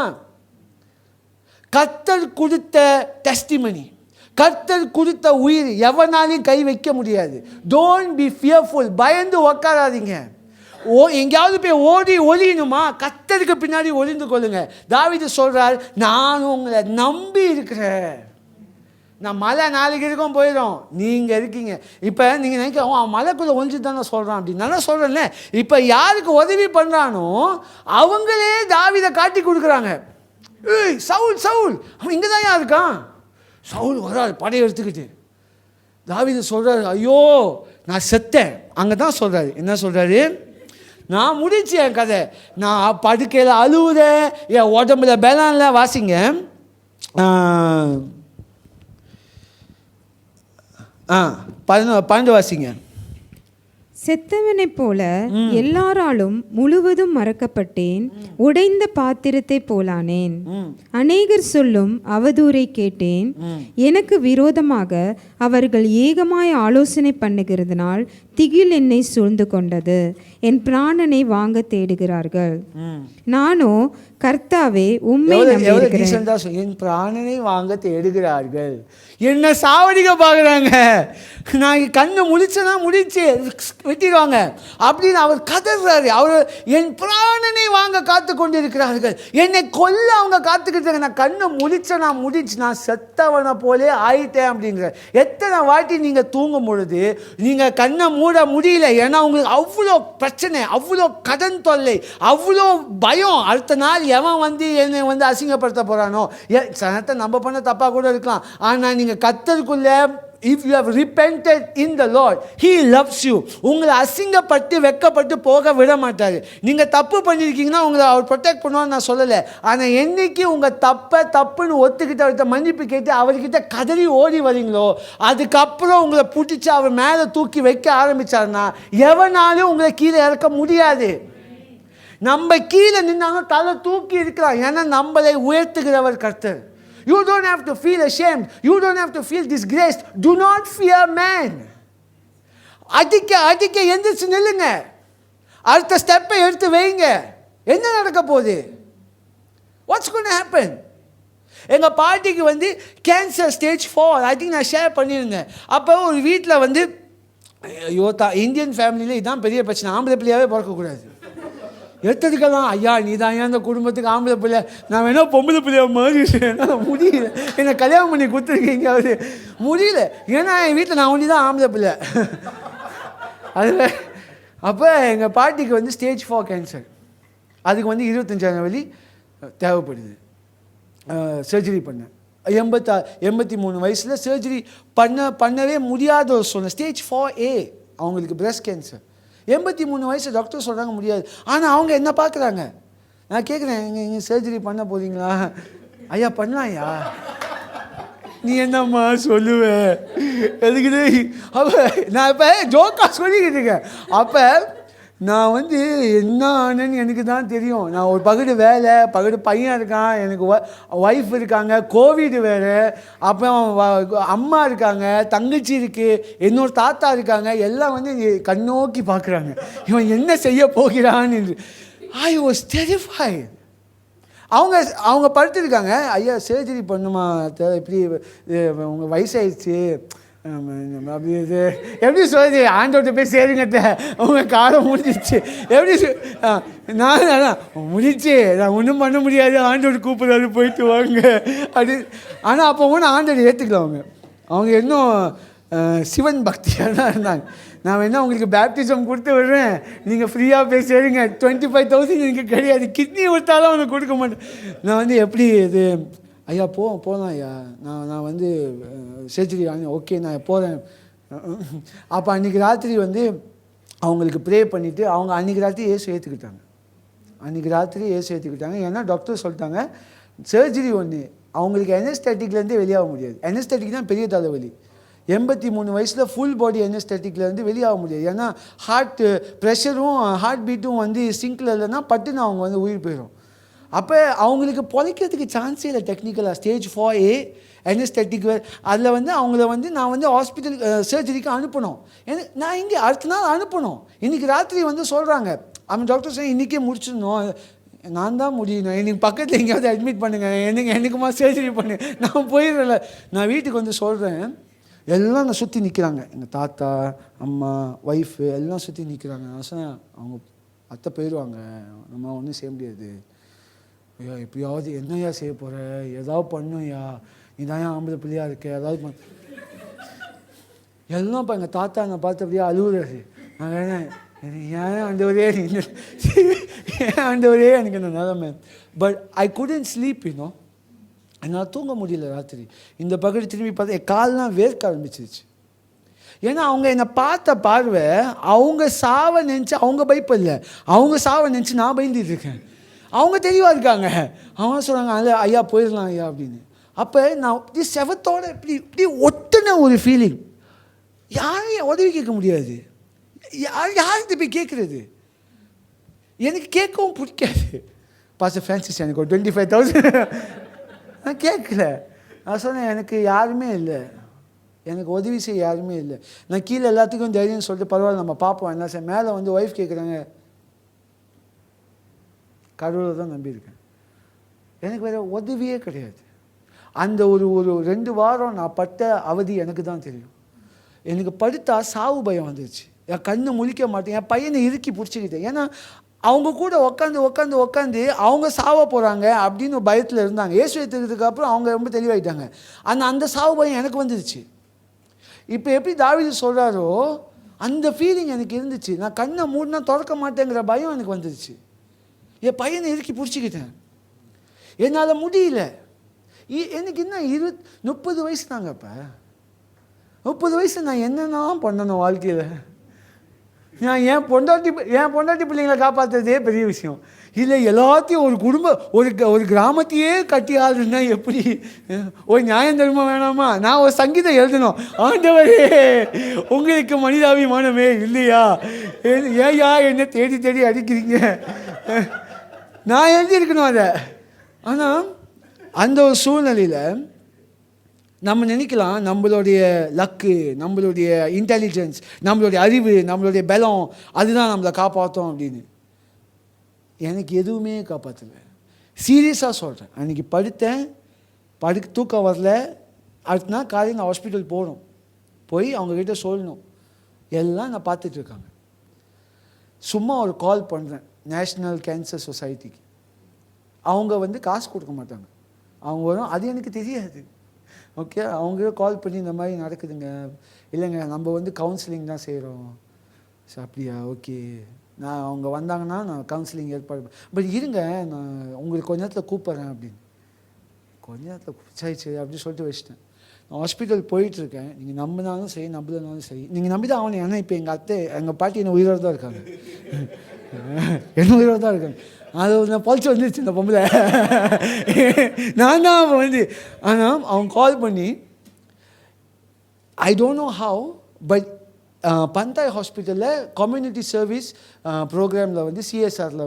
கர்த்தர் கொடுத்த டெஸ்டிமனி, கர்த்தர் கொடுத்த உயிர் எவனாலையும் கை வைக்க முடியாது. Don't be fearful. பயந்து உக்காராதீங்க. எங்கேயாவது போய் ஓடி ஒளியணுமா? கர்த்தருக்கு பின்னாடி ஒளிந்து கொள்ளுங்க. தாவீது சொல்றார், நான் உங்களை நம்பி இருக்கிறேன். நான் மலை நாளைக்கு இருக்கும் போயிடும், நீங்கள் இருக்கீங்க. இப்போ நீங்கள் நினைக்க அவன் மலைக்குள்ளே ஒழிஞ்சு தானே சொல்கிறான் அப்படின்னு. நல்லா சொல்கிறேன்ல. இப்போ யாருக்கு உதவி பண்ணுறானோ அவங்களே தாவீதை காட்டி கொடுக்குறாங்க. ஏய் சவுல் அவன் இங்கே தான் இருக்கான். சவுல் வராது படையை எடுத்துக்கிட்டு. தாவீது சொல்கிறாரு, ஐயோ நான் செத்தேன். அங்கே தான் சொல்கிறாரு. என்ன சொல்கிறாரு? நான் முடிச்சு என் கதை, நான் படுக்கையில் அழுவுறேன், என் உடம்புல பலன்ல. வாசிங்க 12 வாசிங்க. செத்தவனைப் போல எல்லாராலும் முழுவதும் மறக்கப்பட்டேன், உடைந்த பாத்திரத்தை போலானேன். அநேகர் சொல்லும் அவதூறை கேட்டேன். எனக்கு விரோதமாக அவர்கள் ஏகமாய் ஆலோசனை பண்ணுகிறதுனால் திகில் என்னை சூழ்ந்து கொண்டது. என் பிராணனை வாங்க தேடுகிறார்கள். நானோ கர்த்தாவே உம்மை நம்பியிருக்கிறேன். என் பிராணனை வாங்க தேடுகிறார்கள். என்ன சாவடிக்க பார்க்குறாங்க. நான் கண்ணு முழிச்சனா முடிச்சு வெட்டிடுவாங்க அப்படின்னு அவர் கதறாரு. அவர் என் பிராணனை வாங்க காத்து கொண்டு இருக்கிறார்கள். என்னை கொல்ல அவங்க காத்துக்கிட்டு. நான் கண்ணு முழிச்சனா முடிச்சு, நான் செத்தவனை போலே ஆயிட்டேன் அப்படிங்கிற. எத்தனை வாட்டி நீங்கள் தூங்கும் பொழுது நீங்கள் கண்ணை மூட முடியல. ஏன்னா உங்களுக்கு அவ்வளோ பிரச்சனை, அவ்வளோ கடன் தொல்லை, அவ்வளோ பயம். அடுத்த நாள் எவன் வந்து என்னை வந்து அசிங்கப்படுத்த போகிறானோ. சனத்தை நம்ம பண்ண தப்பாக கூட இருக்கலாம். ஆனால் நீங்கள் கர்த்தருக்குள்ள if you have repented in the Lord, he loves you. உங்களை அசிங்கப்பட்டு வெக்கப்பட்டு போக விட மாட்டார். நீங்கள் தப்பு பண்ணியிருக்கீங்கன்னா உங்களை அவர் ப்ரொடெக்ட் பண்ணுவான்னு நான் சொல்லலை. ஆனால் என்னைக்கு உங்கள் தப்புன்னு ஒத்துக்கிட்டு அவர்கிட்ட மன்னிப்பு கேட்டு அவர்கிட்ட கதறி ஓடி வரீங்களோ, அதுக்கப்புறம் உங்களை பிடிச்சி அவர் மேலே தூக்கி வைக்க ஆரம்பித்தார்னா எவனாலும் உங்களை கீழே இறக்க முடியாது. நம்ம கீழே நின்னாலும் தலை தூக்கி இருக்கலாம். ஏன்னா நம்மளை உயர்த்துகிறவர் கர்த்தர். You don't have to feel ashamed. You don't have to feel disgraced. Do not fear man. அடிக்க எந்திரிச்சு நில்லுங்க. அடுத்த ஸ்டெப்பை எடுத்து வைங்க. என்ன நடக்க போகுது? What's going to happen? எங்கள் பாட்டிக்கு வந்து கேன்சர் ஸ்டேஜ் 4. ஐ திங்க் நான் ஷேர் பண்ணியிருந்தேன். அப்போ ஒரு வீட்டில் வந்து இந்தியன் ஃபேமிலியில் இதுதான் பெரிய பிரச்சனை, ஆம்பளை பிள்ளையாவே பிறக்கக்கூடாது. எடுத்ததுக்கெல்லாம் ஐயா நீ தான் ஏன் அந்த குடும்பத்துக்கு ஆம்பளை பிள்ளை, நான் வேணா பொம்பளை பிள்ளைய மாதிரி என்னால் முடியல, என்னை கல்யாணம் பண்ணி கொடுத்துருக்கீங்க அது முடியல, ஏன்னா என் வீட்டில் நான் ஒண்டி தான் ஆம்பளை பிள்ளை. அதில் அப்போ எங்கள் பாட்டிக்கு வந்து ஸ்டேஜ் 4 கேன்சர். அதுக்கு வந்து 25,000 வலி தேவைப்படுது. சர்ஜரி பண்ணேன். 83 வயசில் சர்ஜரி பண்ணவே முடியாத ஒரு சூழ்நிலை. ஸ்டேஜ் 4A அவங்களுக்கு பிரஸ்ட் கேன்சர். 83 வயசு டாக்டர் சொல்கிறாங்க முடியாது. ஆனால் அவங்க என்ன பார்க்குறாங்க, நான் கேட்குறேன் இங்கே சர்ஜரி பண்ண போகிறீங்களா? ஐயா பண்ணலாம் ஐயா. நீ என்னம்மா சொல்லுவேன் எதுக்குது? அப்போ நான் இப்போ ஜோக்காக சொல்லிக்கிட்டு இருக்கேன். அப்போ நான் வந்து என்ன ஆனேன்னு எனக்கு தான் தெரியும். நான் ஒரு பகுடு வேலை, பகுடு பையன் இருக்கான், எனக்கு ஒய்ஃப் இருக்காங்க, கோவிடு வேறு, அப்புறம் அம்மா இருக்காங்க, தங்கச்சி இருக்குது, இன்னொரு தாத்தா இருக்காங்க, எல்லாம் வந்து கண்ணோக்கி பார்க்குறாங்க இவன் என்ன செய்ய போகிறான்னு. I was terrified. அவங்க படுத்துருக்காங்க. ஐயா சர்ஜரி பண்ணுமா இப்படி உங்கள் வயசாயிடுச்சு அப்படி இது எப்படி சொல்லுது, ஆண்டோட்ட போய் சேருங்கட்ட உங்கள் காலம் முடிஞ்சிச்சு எப்படி நான் முடிச்சு நான் ஒன்றும் பண்ண முடியாது, ஆண்டோட கூப்பிட்றாரு போயிட்டு வாங்க அப்படி. ஆனால் அப்போ ஒன்று ஆண்டோட ஏற்றுக்கல. அவங்க இன்னும் சிவன் பக்தியாக தான் இருந்தாங்க. நான் வேணா உங்களுக்கு பேப்டிசம் கொடுத்து விடுறேன், நீங்கள் ஃப்ரீயாக போய் சேருங்க, 25,000 எனக்கு கிடையாது, கிட்னி கொடுத்தாலும் அவனுக்கு கொடுக்க மாட்டேன். நான் வந்து எப்படி இது ஐயா போகலாம் ஐயா, நான் வந்து சர்ஜரி ஓகே நான் போகிறேன். அப்போ அன்றைக்கி ராத்திரி வந்து அவங்களுக்கு ப்ரே பண்ணிவிட்டு அவங்க அன்றைக்கி ராத்திரி ஏற்றுக்கிட்டாங்க. ஏன்னா டாக்டர் சொல்லிட்டாங்க சர்ஜரி ஒன்று அவங்களுக்கு எனஸ்தட்டிக்லேருந்தே வெளியாக முடியாது. எனஸ்தட்டிக் தான் பெரிய தலைவலி. 83 வயசில் ஃபுல் பாடி எனஸ்தட்டிக்லேருந்து வெளியாக முடியாது. ஏன்னா ஹார்ட் ப்ரெஷரும் ஹார்ட் பீட்டும் வந்து சிங்கில் இல்லைன்னா பட்டுன்னு அவங்க வந்து உயிர் போயிடும். அப்போ அவங்களுக்கு பொழைக்கிறதுக்கு சான்ஸே இல்லை டெக்னிக்கலாக. ஸ்டேஜ் 4A எனஸ்தட்டிக் அதில் வந்து அவங்கள வந்து நான் வந்து ஹாஸ்பிட்டல் சர்ஜரிக்கு அனுப்பணும். நான் இங்கே அடுத்த நாள் அனுப்பணும். இன்றைக்கி ராத்திரி வந்து சொல்கிறாங்க அவன் டாக்டர் சார் இன்றைக்கே முடிச்சிடணும். நான் தான் முடியணும், எனக்கு பக்கத்தில் எங்கேயாவது அட்மிட் பண்ணுங்கள், எனக்குமா சர்ஜரி பண்ணு, நான் போயிடல. நான் வீட்டுக்கு வந்து சொல்கிறேன், எல்லாம் நான் சுற்றி நிற்கிறாங்க, எங்கள் தாத்தா அம்மா ஒய்ஃபு எல்லாம் சுற்றி நிற்கிறாங்க. நான் சொன்னேன் அவங்க அத்தை போயிடுவாங்க, நம்ம ஒன்றும் செய்ய முடியாது. ஐயா எப்படியாவது என்னையா செய்ய போகிற, ஏதாவது பண்ணுயா, நீ தான் ஏன் ஆம்பளை பிள்ளையாக இருக்க, ஏதாவது எல்லாம் இப்போ எங்கள் தாத்தா என்னை பார்த்து அப்படியே அழுகுறாரு. நான் வேணேன் ஏன் ஆண்டவரே எனக்கு இந்த நிலைமை. But I couldn't sleep you know. என்னால் தூங்க முடியல ராத்திரி. இந்த பக்கத்து திரும்பி பார்த்தா என் கால்லாம் வேர்க்க ஆரம்பிச்சிருச்சு. ஏன்னா அவங்க என்னை பார்த்த பார்வை அவங்க சாவை நினச்சி அவங்க பயப்படல, அவங்க சாவை நினச்சி நான் பயந்துட்டு இருக்கேன். அவங்க தெளிவாக இருக்காங்க. அவங்க சொல்கிறாங்க அல்ல ஐயா போயிடலாம் ஐயா அப்படின்னு. அப்போ நான் செவத்தோட இப்படி ஒட்டுன ஒரு ஃபீலிங். யாரையும் உதவி கேட்க முடியாது, யாருக்கு போய் கேட்குறது, எனக்கு கேட்கவும் பிடிக்காது. பாஸ்டர் ஃப்ரான்சிஸ் எனக்கு ஒரு 25,000 நான் கேட்கல. நான் சொன்னேன் எனக்கு யாருமே இல்லை, எனக்கு உதவி செய்ய யாருமே இல்லை. நான் கீழே எல்லாத்துக்கும் தைரியம் சொல்லிட்டு பரவாயில்ல நம்ம பார்ப்போம் என்ன சார். மேலே வந்து ஒய்ஃப் கேட்குறாங்க, கடவுளை தான் நம்பியிருக்கேன், எனக்கு வேறு உதவியே கிடையாது. அந்த ஒரு 2 வாரம் நான் பட்ட அவதி எனக்கு தான் தெரியும். எனக்கு படுத்தா சாவு பயம் வந்துருச்சு. என் கண்ணு முழிக்க மாட்டேன், என் பையனை இறுக்கி பிடிச்சிக்கிட்டேன். ஏன்னா அவங்க கூட உட்காந்து அவங்க சாவ போகிறாங்க அப்படின்னு பயத்தில் இருந்தாங்க. இயேசு ஏற்றுக்கிறதுக்கு அப்புறம் அவங்க ரொம்ப தெளிவாயிட்டாங்க. அந்த சாவு பயம் எனக்கு வந்துருச்சு. இப்போ எப்படி தாவீது சொல்கிறாரோ அந்த ஃபீலிங் எனக்கு இருந்துச்சு. நான் கண்ணை மூடினா திறக்க மாட்டேங்கிற பயம் எனக்கு வந்துருச்சு. என் பையனை இறுக்கி பிடிச்சிக்கிட்டேன், என்னால் முடியல. எனக்கு இன்னும் 30 வயசு தாங்க. இப்போ 30 வயசு நான் என்னென்னா பண்ணணும் வாழ்க்கையில். நான் என் பொண்டாட்டி பிள்ளைங்களை காப்பாற்றுறதே பெரிய விஷயம் இல்லை. எல்லாத்தையும் ஒரு குடும்பம் ஒரு கிராமத்தையே கட்டி ஆளுன்னா எப்படி? ஒரு நியாயம் தர்மம் வேணாமா? நான் ஒரு சங்கீதம் எழுதணும், ஆண்டவரே உங்களுக்கு மனிதாபிமானமே இல்லையா, ஏயா என்ன தேடி அடிக்கிறீங்க, நான் எழுதியிருக்கணும் அதை. ஆனால் அந்த ஒரு சூழ்நிலையில் நம்ம நினைக்கலாம் நம்மளுடைய லக்கு, நம்மளுடைய இன்டெலிஜென்ஸ், நம்மளுடைய அறிவு, நம்மளுடைய பலம் அதுதான் நம்மளை காப்பாற்றோம் அப்படின்னு. எனக்கு எதுவுமே காப்பாற்றலை. சீரியஸாக சொல்கிறேன். அன்றைக்கி படுத்தேன், தூக்கம் வரல, அடுத்த நாள் காலையில் நான் ஹாஸ்பிட்டல் போகணும், போய் அவங்கக்கிட்ட சொல்லணும். எல்லாம் நான் பார்த்துட்ருக்காங்க. சும்மா ஒரு கால் பண்ணுறேன் நேஷ்னல் கேன்சர் சொசைட்டிக்கு. அவங்க காசு கொடுக்க மாட்டாங்க. அவங்க வரும், அது எனக்கு தெரியாது. ஓகே, அவங்க கால் பண்ணி இந்த மாதிரி நடக்குதுங்க, இல்லைங்க நம்ம கவுன்சிலிங் தான் செய்கிறோம். சரி அப்படியா, ஓகே. நான் அவங்க வந்தாங்கன்னா நான் கவுன்சிலிங் ஏற்பாடு பட் இருங்க, நான் உங்களுக்கு கொஞ்ச நேரத்தில் கூப்பிட்றேன் அப்படின்னு. கொஞ்ச நேரத்தில் சரி அப்படின்னு சொல்லிட்டு வச்சுட்டேன். நான் ஹாஸ்பிட்டல் போயிட்டுருக்கேன். நீங்கள் நம்பினாலும் சரி நம்பலனாலும் சரி, நீங்கள் நம்பி தான் ஆகணும். ஏன்னா இப்போ எங்கள் பாட்டி என்ன உயிரோடு தான் இருக்காங்க. என்ன உயிரோடு தான் இருக்காங்க. அது நான் பழிச்சு வந்துருச்சு இந்த பொம்பளை. நான் தான் ஆனால் அவங்க கால் பண்ணி, I don't know how, but Pantai ஹாஸ்பிட்டலில் கம்யூனிட்டி சர்வீஸ் ப்ரோக்ராமில் சிஎஸ்ஆரில்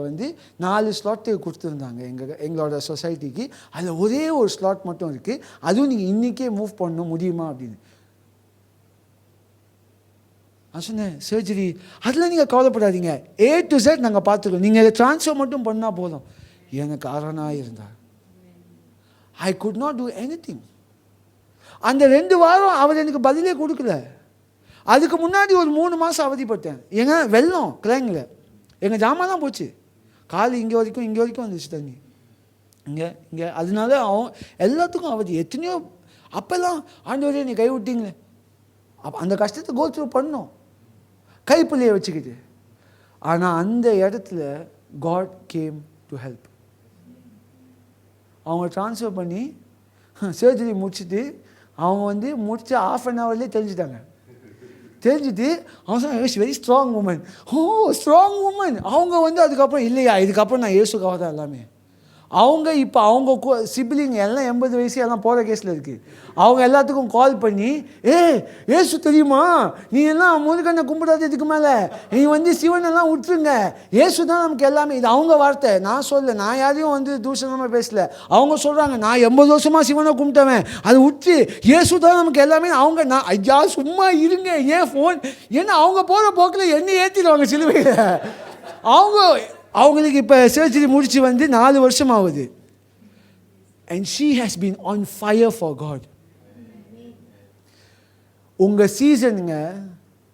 4 ஸ்லாட்டு கொடுத்துருந்தாங்க எங்களோட சொசைட்டிக்கு. அதில் ஒரே ஒரு ஸ்லாட் மட்டும் இருக்குது. அதுவும் நீங்கள் இன்றைக்கே மூவ் பண்ண முடியுமா அப்படின்னு. நான் சொன்னேன், சர்ஜரி அதெல்லாம் நீங்கள் கவலைப்படாதீங்க, A to Z நாங்கள் பார்த்துக்கோம், நீங்கள் ட்ரான்ஸ்ஃபர் மட்டும் பண்ணால் போதும். எனக்கு அரணாக இருந்தார். I could not two anything. அந்த 2 வாரம் அவர் எனக்கு பதிலே கொடுக்கல. அதுக்கு முன்னாடி ஒரு 3 மாதம் அவதிப்பட்டேன். வெள்ளம் கிளைங்கில் எங்கள் ஜாமான்லாம் போச்சு. கால் இங்கே வரைக்கும் வந்துச்சு தண்ணி இங்கே. அதனால எல்லாத்துக்கும் அவதி. எத்தனையோ அப்போல்லாம் ஆண்டவரே நீ கை விட்டீங்களே, அந்த கஷ்டத்தை கோ த்ரூ பண்ணோம் கைப்பிள்ளையை வச்சுக்கிட்டு. ஆனால் அந்த இடத்துல காட் கேம் டு ஹெல்ப். அவங்க ட்ரான்ஸ்ஃபர் பண்ணி சர்ஜரி முடிச்சுட்டு அவங்க முடிச்ச ½ அன் ஹவர்லேயே தெரிஞ்சுட்டு அவன் சொன்னான், very strong woman. Strong woman. அவங்க அதுக்கப்புறம் இல்லையா, இதுக்கப்புறம் நான் இயேசுக்காக தான் எல்லாமே. இப்போ அவங்க சிப்ளிங் எல்லாம் 80 வயசு எல்லாம் போகிற கேஸில் இருக்குது. அவங்க எல்லாத்துக்கும் கால் பண்ணி, ஏசு தெரியுமா, நீ எல்லாம் முதுகண்ணை கும்பிடாது, இதுக்கு மேலே நீ சிவனெல்லாம் விட்டுருங்க, ஏசு தான் நமக்கு எல்லாமே. இது அவங்க வார்த்தை, நான் சொல்லலை. நான் யாரையும் தூஷணமாக பேசலை. அவங்க சொல்கிறாங்க, நான் 80 வருஷமாக சிவனை கும்பிட்டவன், அதை விட்டு ஏசு தான் நமக்கு எல்லாமே. அவங்க நான் ஐயா சும்மா இருங்க, ஏன் ஃபோன், ஏன்னா அவங்க போகிற போக்கில் என்ன ஏற்றிடுவாங்க சிலுவையில். அவங்களுக்கு இப்போ சர்ஜரி முடிச்சு 4 வருஷம் ஆகுது. And she has been on fire for God. உங்கள் சீசனுங்க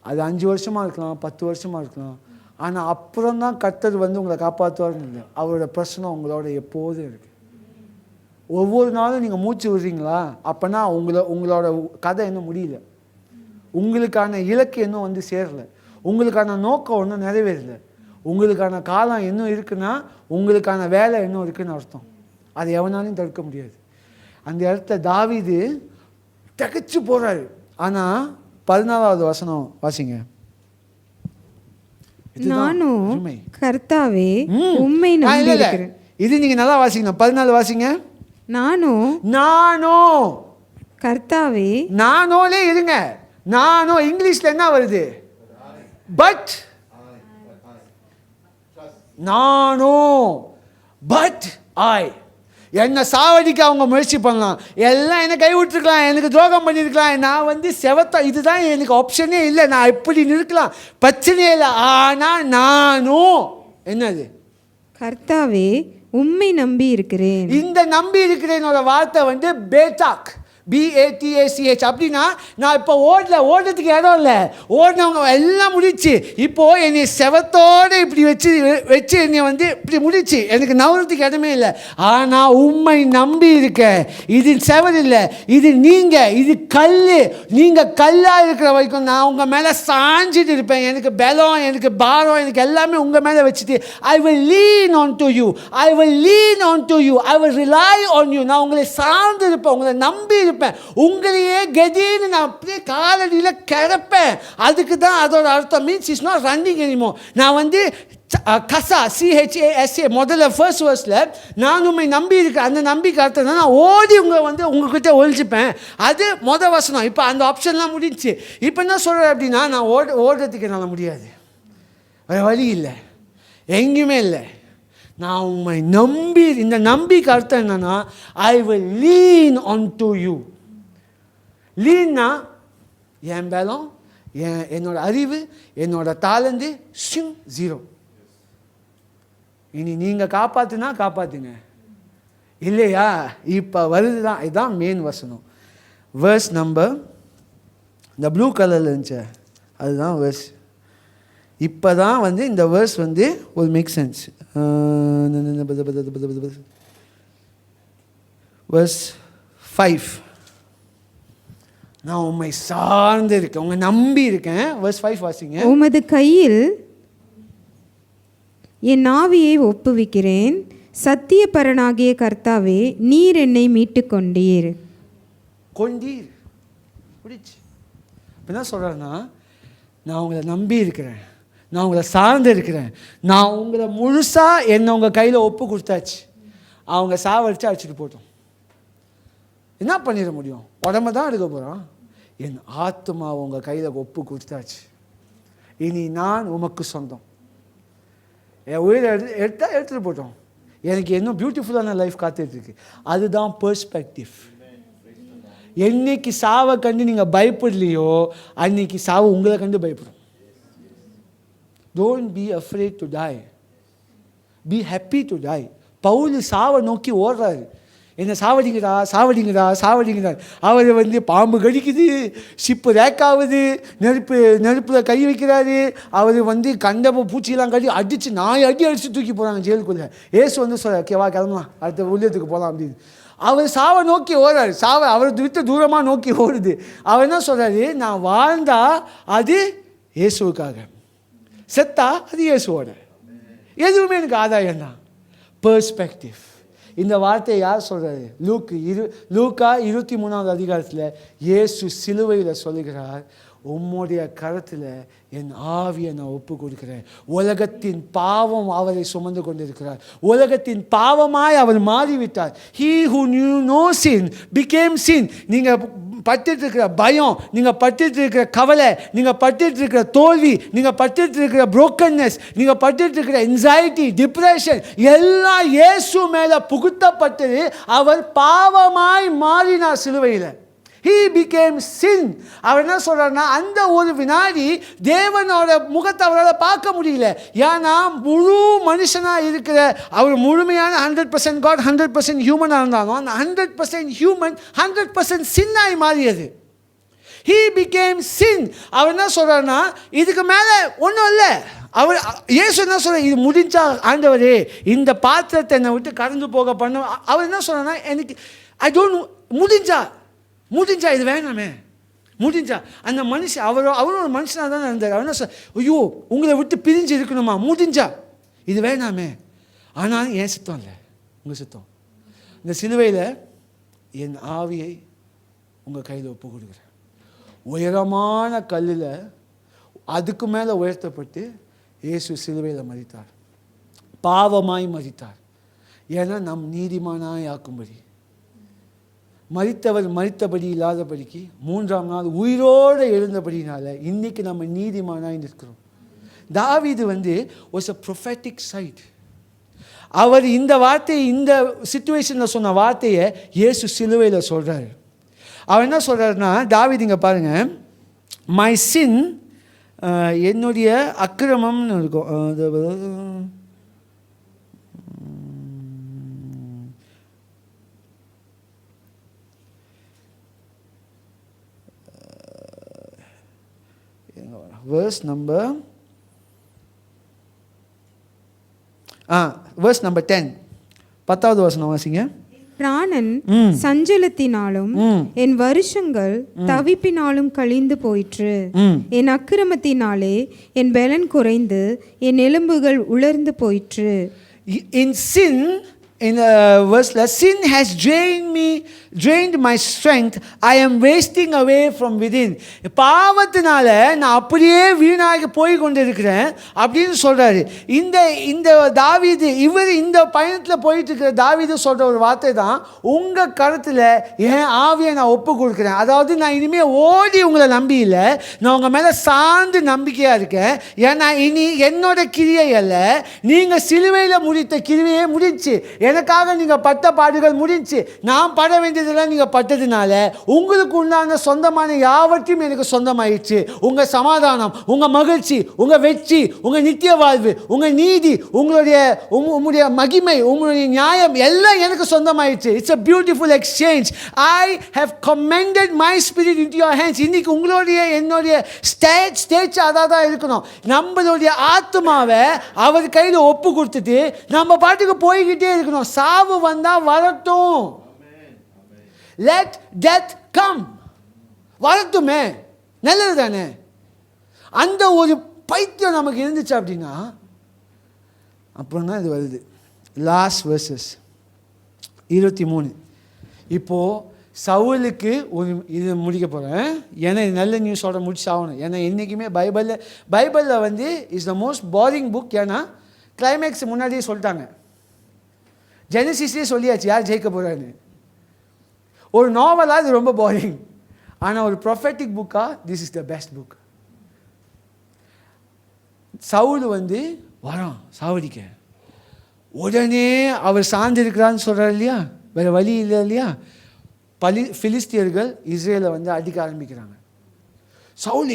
அது 5 வருஷமாக இருக்கலாம், 10 வருஷமாக இருக்கலாம். ஆனால் அப்புறம் தான் கர்த்தர் உங்களை காப்பாற்றுவார்னு இல்லை. அவரோட பிரச்சனை உங்களோட எப்போதும் இருக்குது. ஒவ்வொரு நாளும் நீங்கள் மூச்சு விடுறீங்களா, அப்போனா உங்களோட கதை இன்னும் முடியல. உங்களுக்கான இலக்கு இன்னும் சேரலை. உங்களுக்கான நோக்கம் இன்னும் நிறைவேறலை. உங்களுக்கான காலம் இன்னும் இருக்குன்னா உங்களுக்கான வேலை இன்னும் இருக்குன்னு அர்த்தம். அதை எவனாலையும் தடுக்க முடியாது. அந்த இடத்துல தாவீது தகச்சு போறாரு. ஆனால் 14வது வசனம் வாசிங்க. நானும் கர்த்தாவே உம்மை நம்பி இருக்கிறேன். இது நீங்க நல்லா வாசிங்க. 14 வாசிங்க. நானோ கர்த்தாவே. நானோலே இருங்க. நானோ இங்கிலீஷ்ல என்ன வருது? பட். Nano but I. என்னை சாவடிக்க அவங்க முயற்சி பண்ணலாம், எல்லாம் என்னை கை விட்டுருக்கலாம், எனக்கு துரோகம் பண்ணியிருக்கலாம், நான் செவத்தா, இதுதான் எனக்கு ஆப்ஷனே இல்லை, நான் இப்படி நிற்கலாம், பிரச்சனையே இல்லை. ஆனால் நானும் என்னது? கர்த்தாவே உம்மை நம்பி இருக்கிறேன். இந்த நம்பி இருக்கிறேனோட வார்த்தை பேட்டாக், BATACH. அப்படின்னா நான் இப்போ ஓடுறதுக்கு இடம் இல்லை, ஓடினவங்க எல்லாம் முடிச்சு. இப்போது என்னை செவத்தோடு இப்படி வச்சு என்னை இப்படி முடிச்சு, எனக்கு நவரத்துக்கு இடமே இல்லை. ஆனால் உண்மை நம்பி இருக்க. இது செவல் இல்லை, இது நீங்கள், இது கல். நீங்கள் கல்லாக இருக்கிற வரைக்கும் நான் உங்கள் மேலே சாஞ்சிட்டு இருப்பேன். எனக்கு பலம், எனக்கு பாரம், எனக்கு எல்லாமே உங்கள் மேலே வச்சுட்டு I will lean on to you, I will lean on to you, I will rely on you. நான் உங்களை சார்ந்து இருப்பேன், உங்களை நம்பி இருப்பேன். உங்களையே கதின்னு நான் அப்படியே காலடியில் கிடப்பேன். அதுக்கு தான் அதோட அர்த்தம். Means is not running any more. நான் கசா, CHASA முதல்ல ஃபர்ஸ்ட் வேர்ஸில் நான் உண்மை நம்பி இருக்கேன். அந்த நம்பிக்கை அர்த்தம் தான் நான் ஓடி உங்ககிட்ட ஒழிச்சுப்பேன். அது மொதல் வசனம். இப்போ அந்த ஆப்ஷன்லாம் முடிஞ்சு. இப்போ என்ன சொல்கிறேன் அப்படின்னா, நான் ஓடுறதுக்கு என்னால் முடியாது, வழி இல்லை, எங்கேயுமே இல்லை. நான் உண்மை நம்பி, இந்த நம்பிக்கை அர்த்தம் என்னன்னா, I will lean on to you. லீன்னா என் பலம், என்னோட அறிவு, என்னோட தாளந்து 0. இனி நீங்கள் காப்பாற்றுனா காப்பாற்றுங்க, இல்லையா? இப்போ வருது தான், இதுதான் மெயின் வசனம். வேர்ஸ் நம்பர் இந்த ப்ளூ கலரில் இருந்துச்சு, அதுதான் வேர்ஸ். இப்போ தான் வந்து இந்த வேர்ஸ் வந்து ஒரு மேக் சென்ஸ். வேர்ஸ் 5. நான் உண்மை சார்ந்து இருக்கேன், உங்க நம்பி இருக்கேன். வேர்ஸ் 5 வாசிங்க. உமது கையில் என் ஆவியை ஒப்புவிக்கிறேன், சத்திய பரனாகிய கர்த்தாவே, நீர் என்னை மீட்டு கொண்டீர். கொண்டீர் பிடிச்சு. இப்போ என்ன சொல்கிறேன்னா, நான் உங்களை நம்பி இருக்கிறேன், நான் உங்களை சார்ந்து இருக்கிறேன், நான் உங்களை முழுசாக என்னை உங்கள் கையில் ஒப்பு கொடுத்தாச்சு. அவங்க சாவடிச்சு அடிச்சுட்டு போட்டோம். என்ன பண்ணிட முடியும்? உடம்பு தான் எடுக்க போகிறான். என் ஆத்மாவை உங்கள் கையில் ஒப்பு கொடுத்தாச்சு. இனி நான் உமக்கு சொந்தம். என் உயிரை எடுத்துகிட்டு போட்டோம். எனக்கு இன்னும் பியூட்டிஃபுல்லான லைஃப் காத்துட்ருக்கு. அதுதான் பெர்ஸ்பெக்டிவ். என்னைக்கு சாவை கண்டு நீங்கள் பயப்படலையோ, அன்னைக்கு சாவு உங்களை கண்டு பயப்படும். Don't be afraid to die, be happy to die. Paul சாவை நோக்கி ஓடுறாரு. என்ன சாவடிங்கடா சாவடிங்கடா சாவடிங்கடா. அவர் வந்து பாம்பு கடிக்குது, ஷிப்பு ரேக்காகுது, நெருப்பில் கை வைக்கிறாரு. அவர் வந்து கண்டப பூச்சியெல்லாம் கட்டி அடித்து அடித்து தூக்கி போகிறாங்க ஜெயிலுக்குள்ளே. ஏசு வந்து சொல்ல கேவா கிளம்பலாம், அடுத்த உள்ளத்துக்கு போகலாம் அப்படின்னு. அவர் சாவை நோக்கி ஓடுறாரு. சாவை அவர் விட்டு தூரமாக நோக்கி ஓடுது. அவர் என்ன சொல்கிறாரு, நான் வாழ்ந்தா அது இயேசுவுக்காக, செத்தா அது இயேசுவோட. எதுவுமே எனக்கு ஆதாயம் தான். பெர்ஸ்பெக்டிவ். இந்த வார்த்தையை யார் சொல்கிறாரு? லூக்கா 23வது அதிகாரத்தில் இயேசு சிலுவையில் சொல்லுகிறார், உம்முடைய கரத்தில் என் ஆவியை நான் ஒப்பு கொடுக்கிறேன். உலகத்தின் பாவம் அவரை சுமந்து கொண்டிருக்கிறார். உலகத்தின் பாவமாய் அவர் மாறிவிட்டார். He who knew no sin became sin. நீங்கள் பட்டுட்டு இருக்கிற பயம், நீங்கள் பட்டுட்டு இருக்கிற கவலை, நீங்கள் பட்டுட்டு இருக்கிற தோல்வி, நீங்கள் பட்டுட்டு இருக்கிற brokenness, நீங்கள் பட்டுட்டு இருக்கிற anxiety, டிப்ரெஷன் எல்லாம் இயேசு மேலே புகுத்தப்பட்டது. அவர் பாவமாய் மாறினார் சிலுவையில். He became sin. அவர் என்ன சொல்றாருன்னா, அந்த ஒரு வினாடி தேவனோட முகத்தை அவரால் பார்க்க முடியல. ஏன்னா முழு மனுஷனாக இருக்கிற அவர் முழுமையான 100% God 100% ஹியூமனாக இருந்தாலும் அந்த 100% ஹியூமன் 100% சின்னாய் மாறியது. He became sin. அவர் என்ன சொல்றாருன்னா, இதுக்கு மேலே ஒன்றும் இல்லை. அவர் இயேசு என்ன சொல்ற, இது முடிஞ்சா ஆண்டவரே இந்த பாத்திரத்தை என்னை விட்டு கடந்து போக பண்ண. அவர் என்ன சொல்றாருன்னா, எனக்கு ஐ டோன்ட் முடிஞ்சா இது வேணாமே, முடிஞ்சா அந்த மனுஷன் அவரும் ஒரு மனுஷனாக தானே இருந்தார். அவர் என்ன சொல்ல, ஐயோ உங்களை விட்டு பிரிஞ்சு இருக்கணுமா, முடிஞ்சா இது வேணாமே. ஆனால் என் சித்தம் இல்லை, உங்கள் சித்தம். இந்த சிலுவையில் என் ஆவியை உங்கள் கையில் ஒப்பு கொடுக்குறேன். உயரமான கல்லில் அதுக்கு மேலே உயர்த்தப்பட்டு இயேசு சிலுவையில் மரித்தார், பாவமாய் மரித்தார். ஏன்னா நம் நீதிமானாய் ஆக்கும்படி. மரித்தவர் மரித்தபடி இல்லாதபடிக்கு 3ஆம் நாள் உயிரோடு எழுந்தபடினால இன்னைக்கு நம்ம நீதிமானாய் நிற்கிறோம். தாவீது வந்து வாஸ் a prophetic side. அவர் இந்த வார்த்தையை, இந்த சிச்சுவேஷனில் சொன்ன வார்த்தையை இயேசு சிலுவையில் சொல்கிறாரு. அவர் என்ன சொல்கிறாருன்னா, தாவீது இங்கே பாருங்கள், மை சின், என்னுடைய அக்கிரமம்னு இருக்கும். verse number 10. 10வது வசனம் வாசிங்க. பிராணன் சஞ்சலத்தினாலும் என் வருஷங்கள் தவிப்பினாலும் கழிந்து போயிற்று. என் அக்கிரமத்தினாலே என் பலன் குறைந்து என் எலும்புகள் உலர்ந்து போயிற்று. In sin, in verse sin has drained my strength. I am wasting away from within. பாவத்தினால நான் அப்படியே வீணாகி போய் கொண்டிருக்கிறேன் அப்படின்னு சொல்றாரு. இந்த தாவீது, இவர் இந்த பயணத்தில் போயிட்டு இருக்கிற தாவீது சொல்ற ஒரு வார்த்தை தான், உங்க கருத்தில் என் ஆவியை நான் ஒப்பு கொடுக்குறேன். அதாவது நான் இனிமேல் ஓடி உங்களை நம்பி இல்லை, நான் உங்க மேலே சார்ந்து நம்பிக்கையா இருக்கேன். ஏன்னா இனி என்னோட கிரியை அல்ல, நீங்க சிலுவையில் முடித்த கிரியை முடிஞ்சு, எனக்காக நீங்க பட்ட பாடுகள் முடிஞ்சு, நான் பட வேண்டிய வேண்டியதெல்லாம் நீங்கள் பட்டதுனால உங்களுக்கு உண்டான சொந்தமான யாவற்றையும் எனக்கு சொந்தமாயிடுச்சு. உங்கள் சமாதானம், உங்கள் மகிழ்ச்சி, உங்கள் வெற்றி, உங்கள் நித்திய வாழ்வு, உங்கள் நீதி, உங்களுடைய மகிமை, உங்களுடைய நியாயம் எல்லாம் எனக்கு சொந்தமாயிடுச்சு. It's a beautiful exchange. I have commended my spirit into your hands. இன்னைக்கு உங்களுடைய என்னுடைய ஸ்டேஜ் அதான் தான் இருக்கணும். நம்மளுடைய ஆத்மாவை அவர் கையில் ஒப்பு கொடுத்துட்டு நம்ம பாட்டுக்கு போய்கிட்டே இருக்கணும். சாவு வந்தா வரட்டும். Let death come. வரட்டுமே, நல்லது தானே. அந்த ஒரு பைத்தியம் நமக்கு இருந்துச்சு அப்படின்னா அப்புறம் தான் இது வருது. Last versus 23. இப்போது சவுலுக்கு ஒரு இது முடிக்க போகிறேன். ஏன்னா இது நல்ல நியூஸோட முடிச்சு ஆகணும். ஏன்னா என்றைக்குமே பைபிளில் வந்து is the most boring book. ஏன்னா கிளைமேக்ஸ் முன்னாடியே சொல்லிட்டாங்க. ஜெனசிஸ்லேயே சொல்லியாச்சு யார் ஜெயிக்க போகிறான்னு. ஒரு நாவலாக இது ரொம்ப போரிங். ஆனால் ஒரு ப்ரொஃபெட்டிக் புக்காக this is the best book. Saul வந்து வரான் சாவடிக்க. உடனே அவர் சார்ந்திருக்கிறான்னு சொல்கிறார் இல்லையா, வேறு வழி இல்லை இல்லையா. ஃபிலிஸ்தியர்கள் இஸ்ரேலை வந்து அடிக்க ஆரம்பிக்கிறாங்க. சவுல்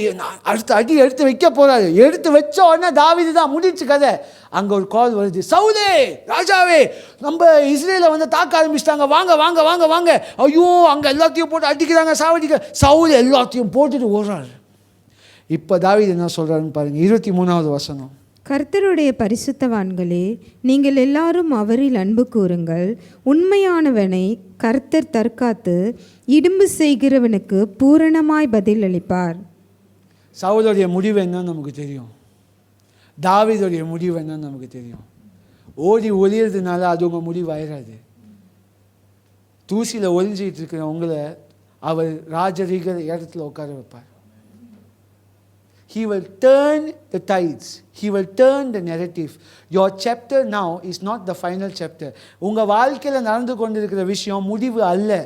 அடுத்த அடி எடுத்து வைக்க போகிறாரு. எடுத்து வச்ச உடனே தாவீது தான் முடிச்சு கதை. அங்கே ஒரு கால் வருது, சவுலே ராஜாவே நம்ம இஸ்ரேலை வந்து தாக்க ஆரம்பிச்சிட்டாங்க, வாங்க வாங்க வாங்க வாங்க. ஐயோ அங்கே எல்லாத்தையும் போட்டு அடிக்கிறாங்க, சாவடிக்க. சவுல் எல்லாத்தையும் போட்டுட்டு ஓடுறாரு. இப்போ தாவீது என்ன சொல்கிறாருன்னு பாருங்கள். 23வது வசனம். கர்த்தருடைய பரிசுத்தவான்களே, நீங்கள் எல்லாரும் அவரில் அன்பு கூறுங்கள். உண்மையானவனை கர்த்தர் தற்காத்து இடும்பு செய்கிறவனுக்கு பூரணமாய் பதில் அளிப்பார். சவுலுடைய முடிவு என்னன்னு நமக்கு தெரியும். தாவீதுடைய முடிவு என்னன்னு நமக்கு தெரியும். ஓடி ஒளியறதுனால அது உங்கள் முடிவு ஆயிடாது. தூசியில் ஒளிஞ்சிட்டு இருக்கிற உங்களை அவர் ராஜரீக இடத்துல உட்கார வைப்பார். He will turn the tides. He will turn the narrative. Your chapter now is not the final chapter. உங்கள் வாழ்க்கையில் நடந்து கொண்டிருக்கிற விஷயம் முடிவு அல்ல.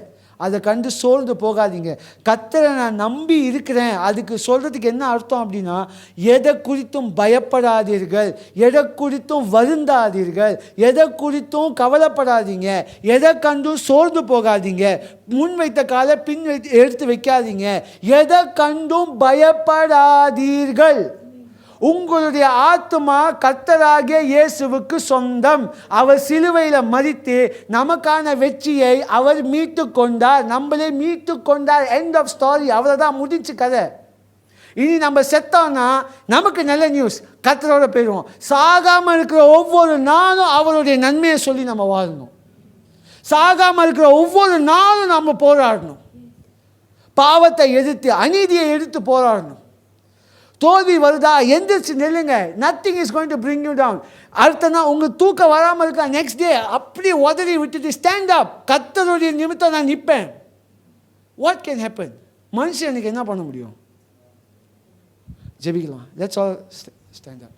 அதை கண்டு சோர்ந்து போகாதீங்க. கர்த்தரை நான் நம்பி இருக்கிறேன். அதுக்கு சொல்கிறதுக்கு என்ன அர்த்தம் அப்படின்னா, எதை குறித்தும் பயப்படாதீர்கள், எதை குறித்தும் வருந்தாதீர்கள், எதை குறித்தும் கவலைப்படாதீங்க, எதை கண்டும் சோர்ந்து போகாதீங்க, முன் வைத்த காலை பின் எடுத்து வைக்காதீங்க, எதை கண்டும் பயப்படாதீர்கள். உங்களுடைய ஆத்மா கர்த்தராகிய இயேசுவுக்கு சொந்தம். அவர் சிலுவையில் மரித்து நமக்கான வெற்றியை அவர் மீட்டு கொண்டார். நம்மளே மீட்டு கொண்டார். End of story. அவரை தான் முடிச்சு கதை. இனி நம்ம செத்தோம்னா நமக்கு நல்ல நியூஸ், கர்த்தரோட போயிடுவோம். சாகாமல் இருக்கிற ஒவ்வொரு நாளும் அவருடைய நன்மையை சொல்லி நம்ம வாழணும். சாகாமல் இருக்கிற ஒவ்வொரு நாளும் நம்ம போராடணும். பாவத்தை எதிர்த்து, அநீதியை எதிர்த்து போராடணும். தோல்வி வருதா, எந்திரிச்சு நில்லுங்க. Nothing is going to bring you down. அடுத்த நாள் உங்களுக்கு தூக்கம் வராமல் இருக்கா, நெக்ஸ்ட் டே அப்படியே உதறி விட்டுட்டு ஸ்டாண்ட் அப். கர்த்தருடைய நிமித்தம் நான் நிற்பேன். What can happen? மனுஷனுக்கு என்ன பண்ண முடியும்? ஜெபிக்கலாம். Let's all stand up.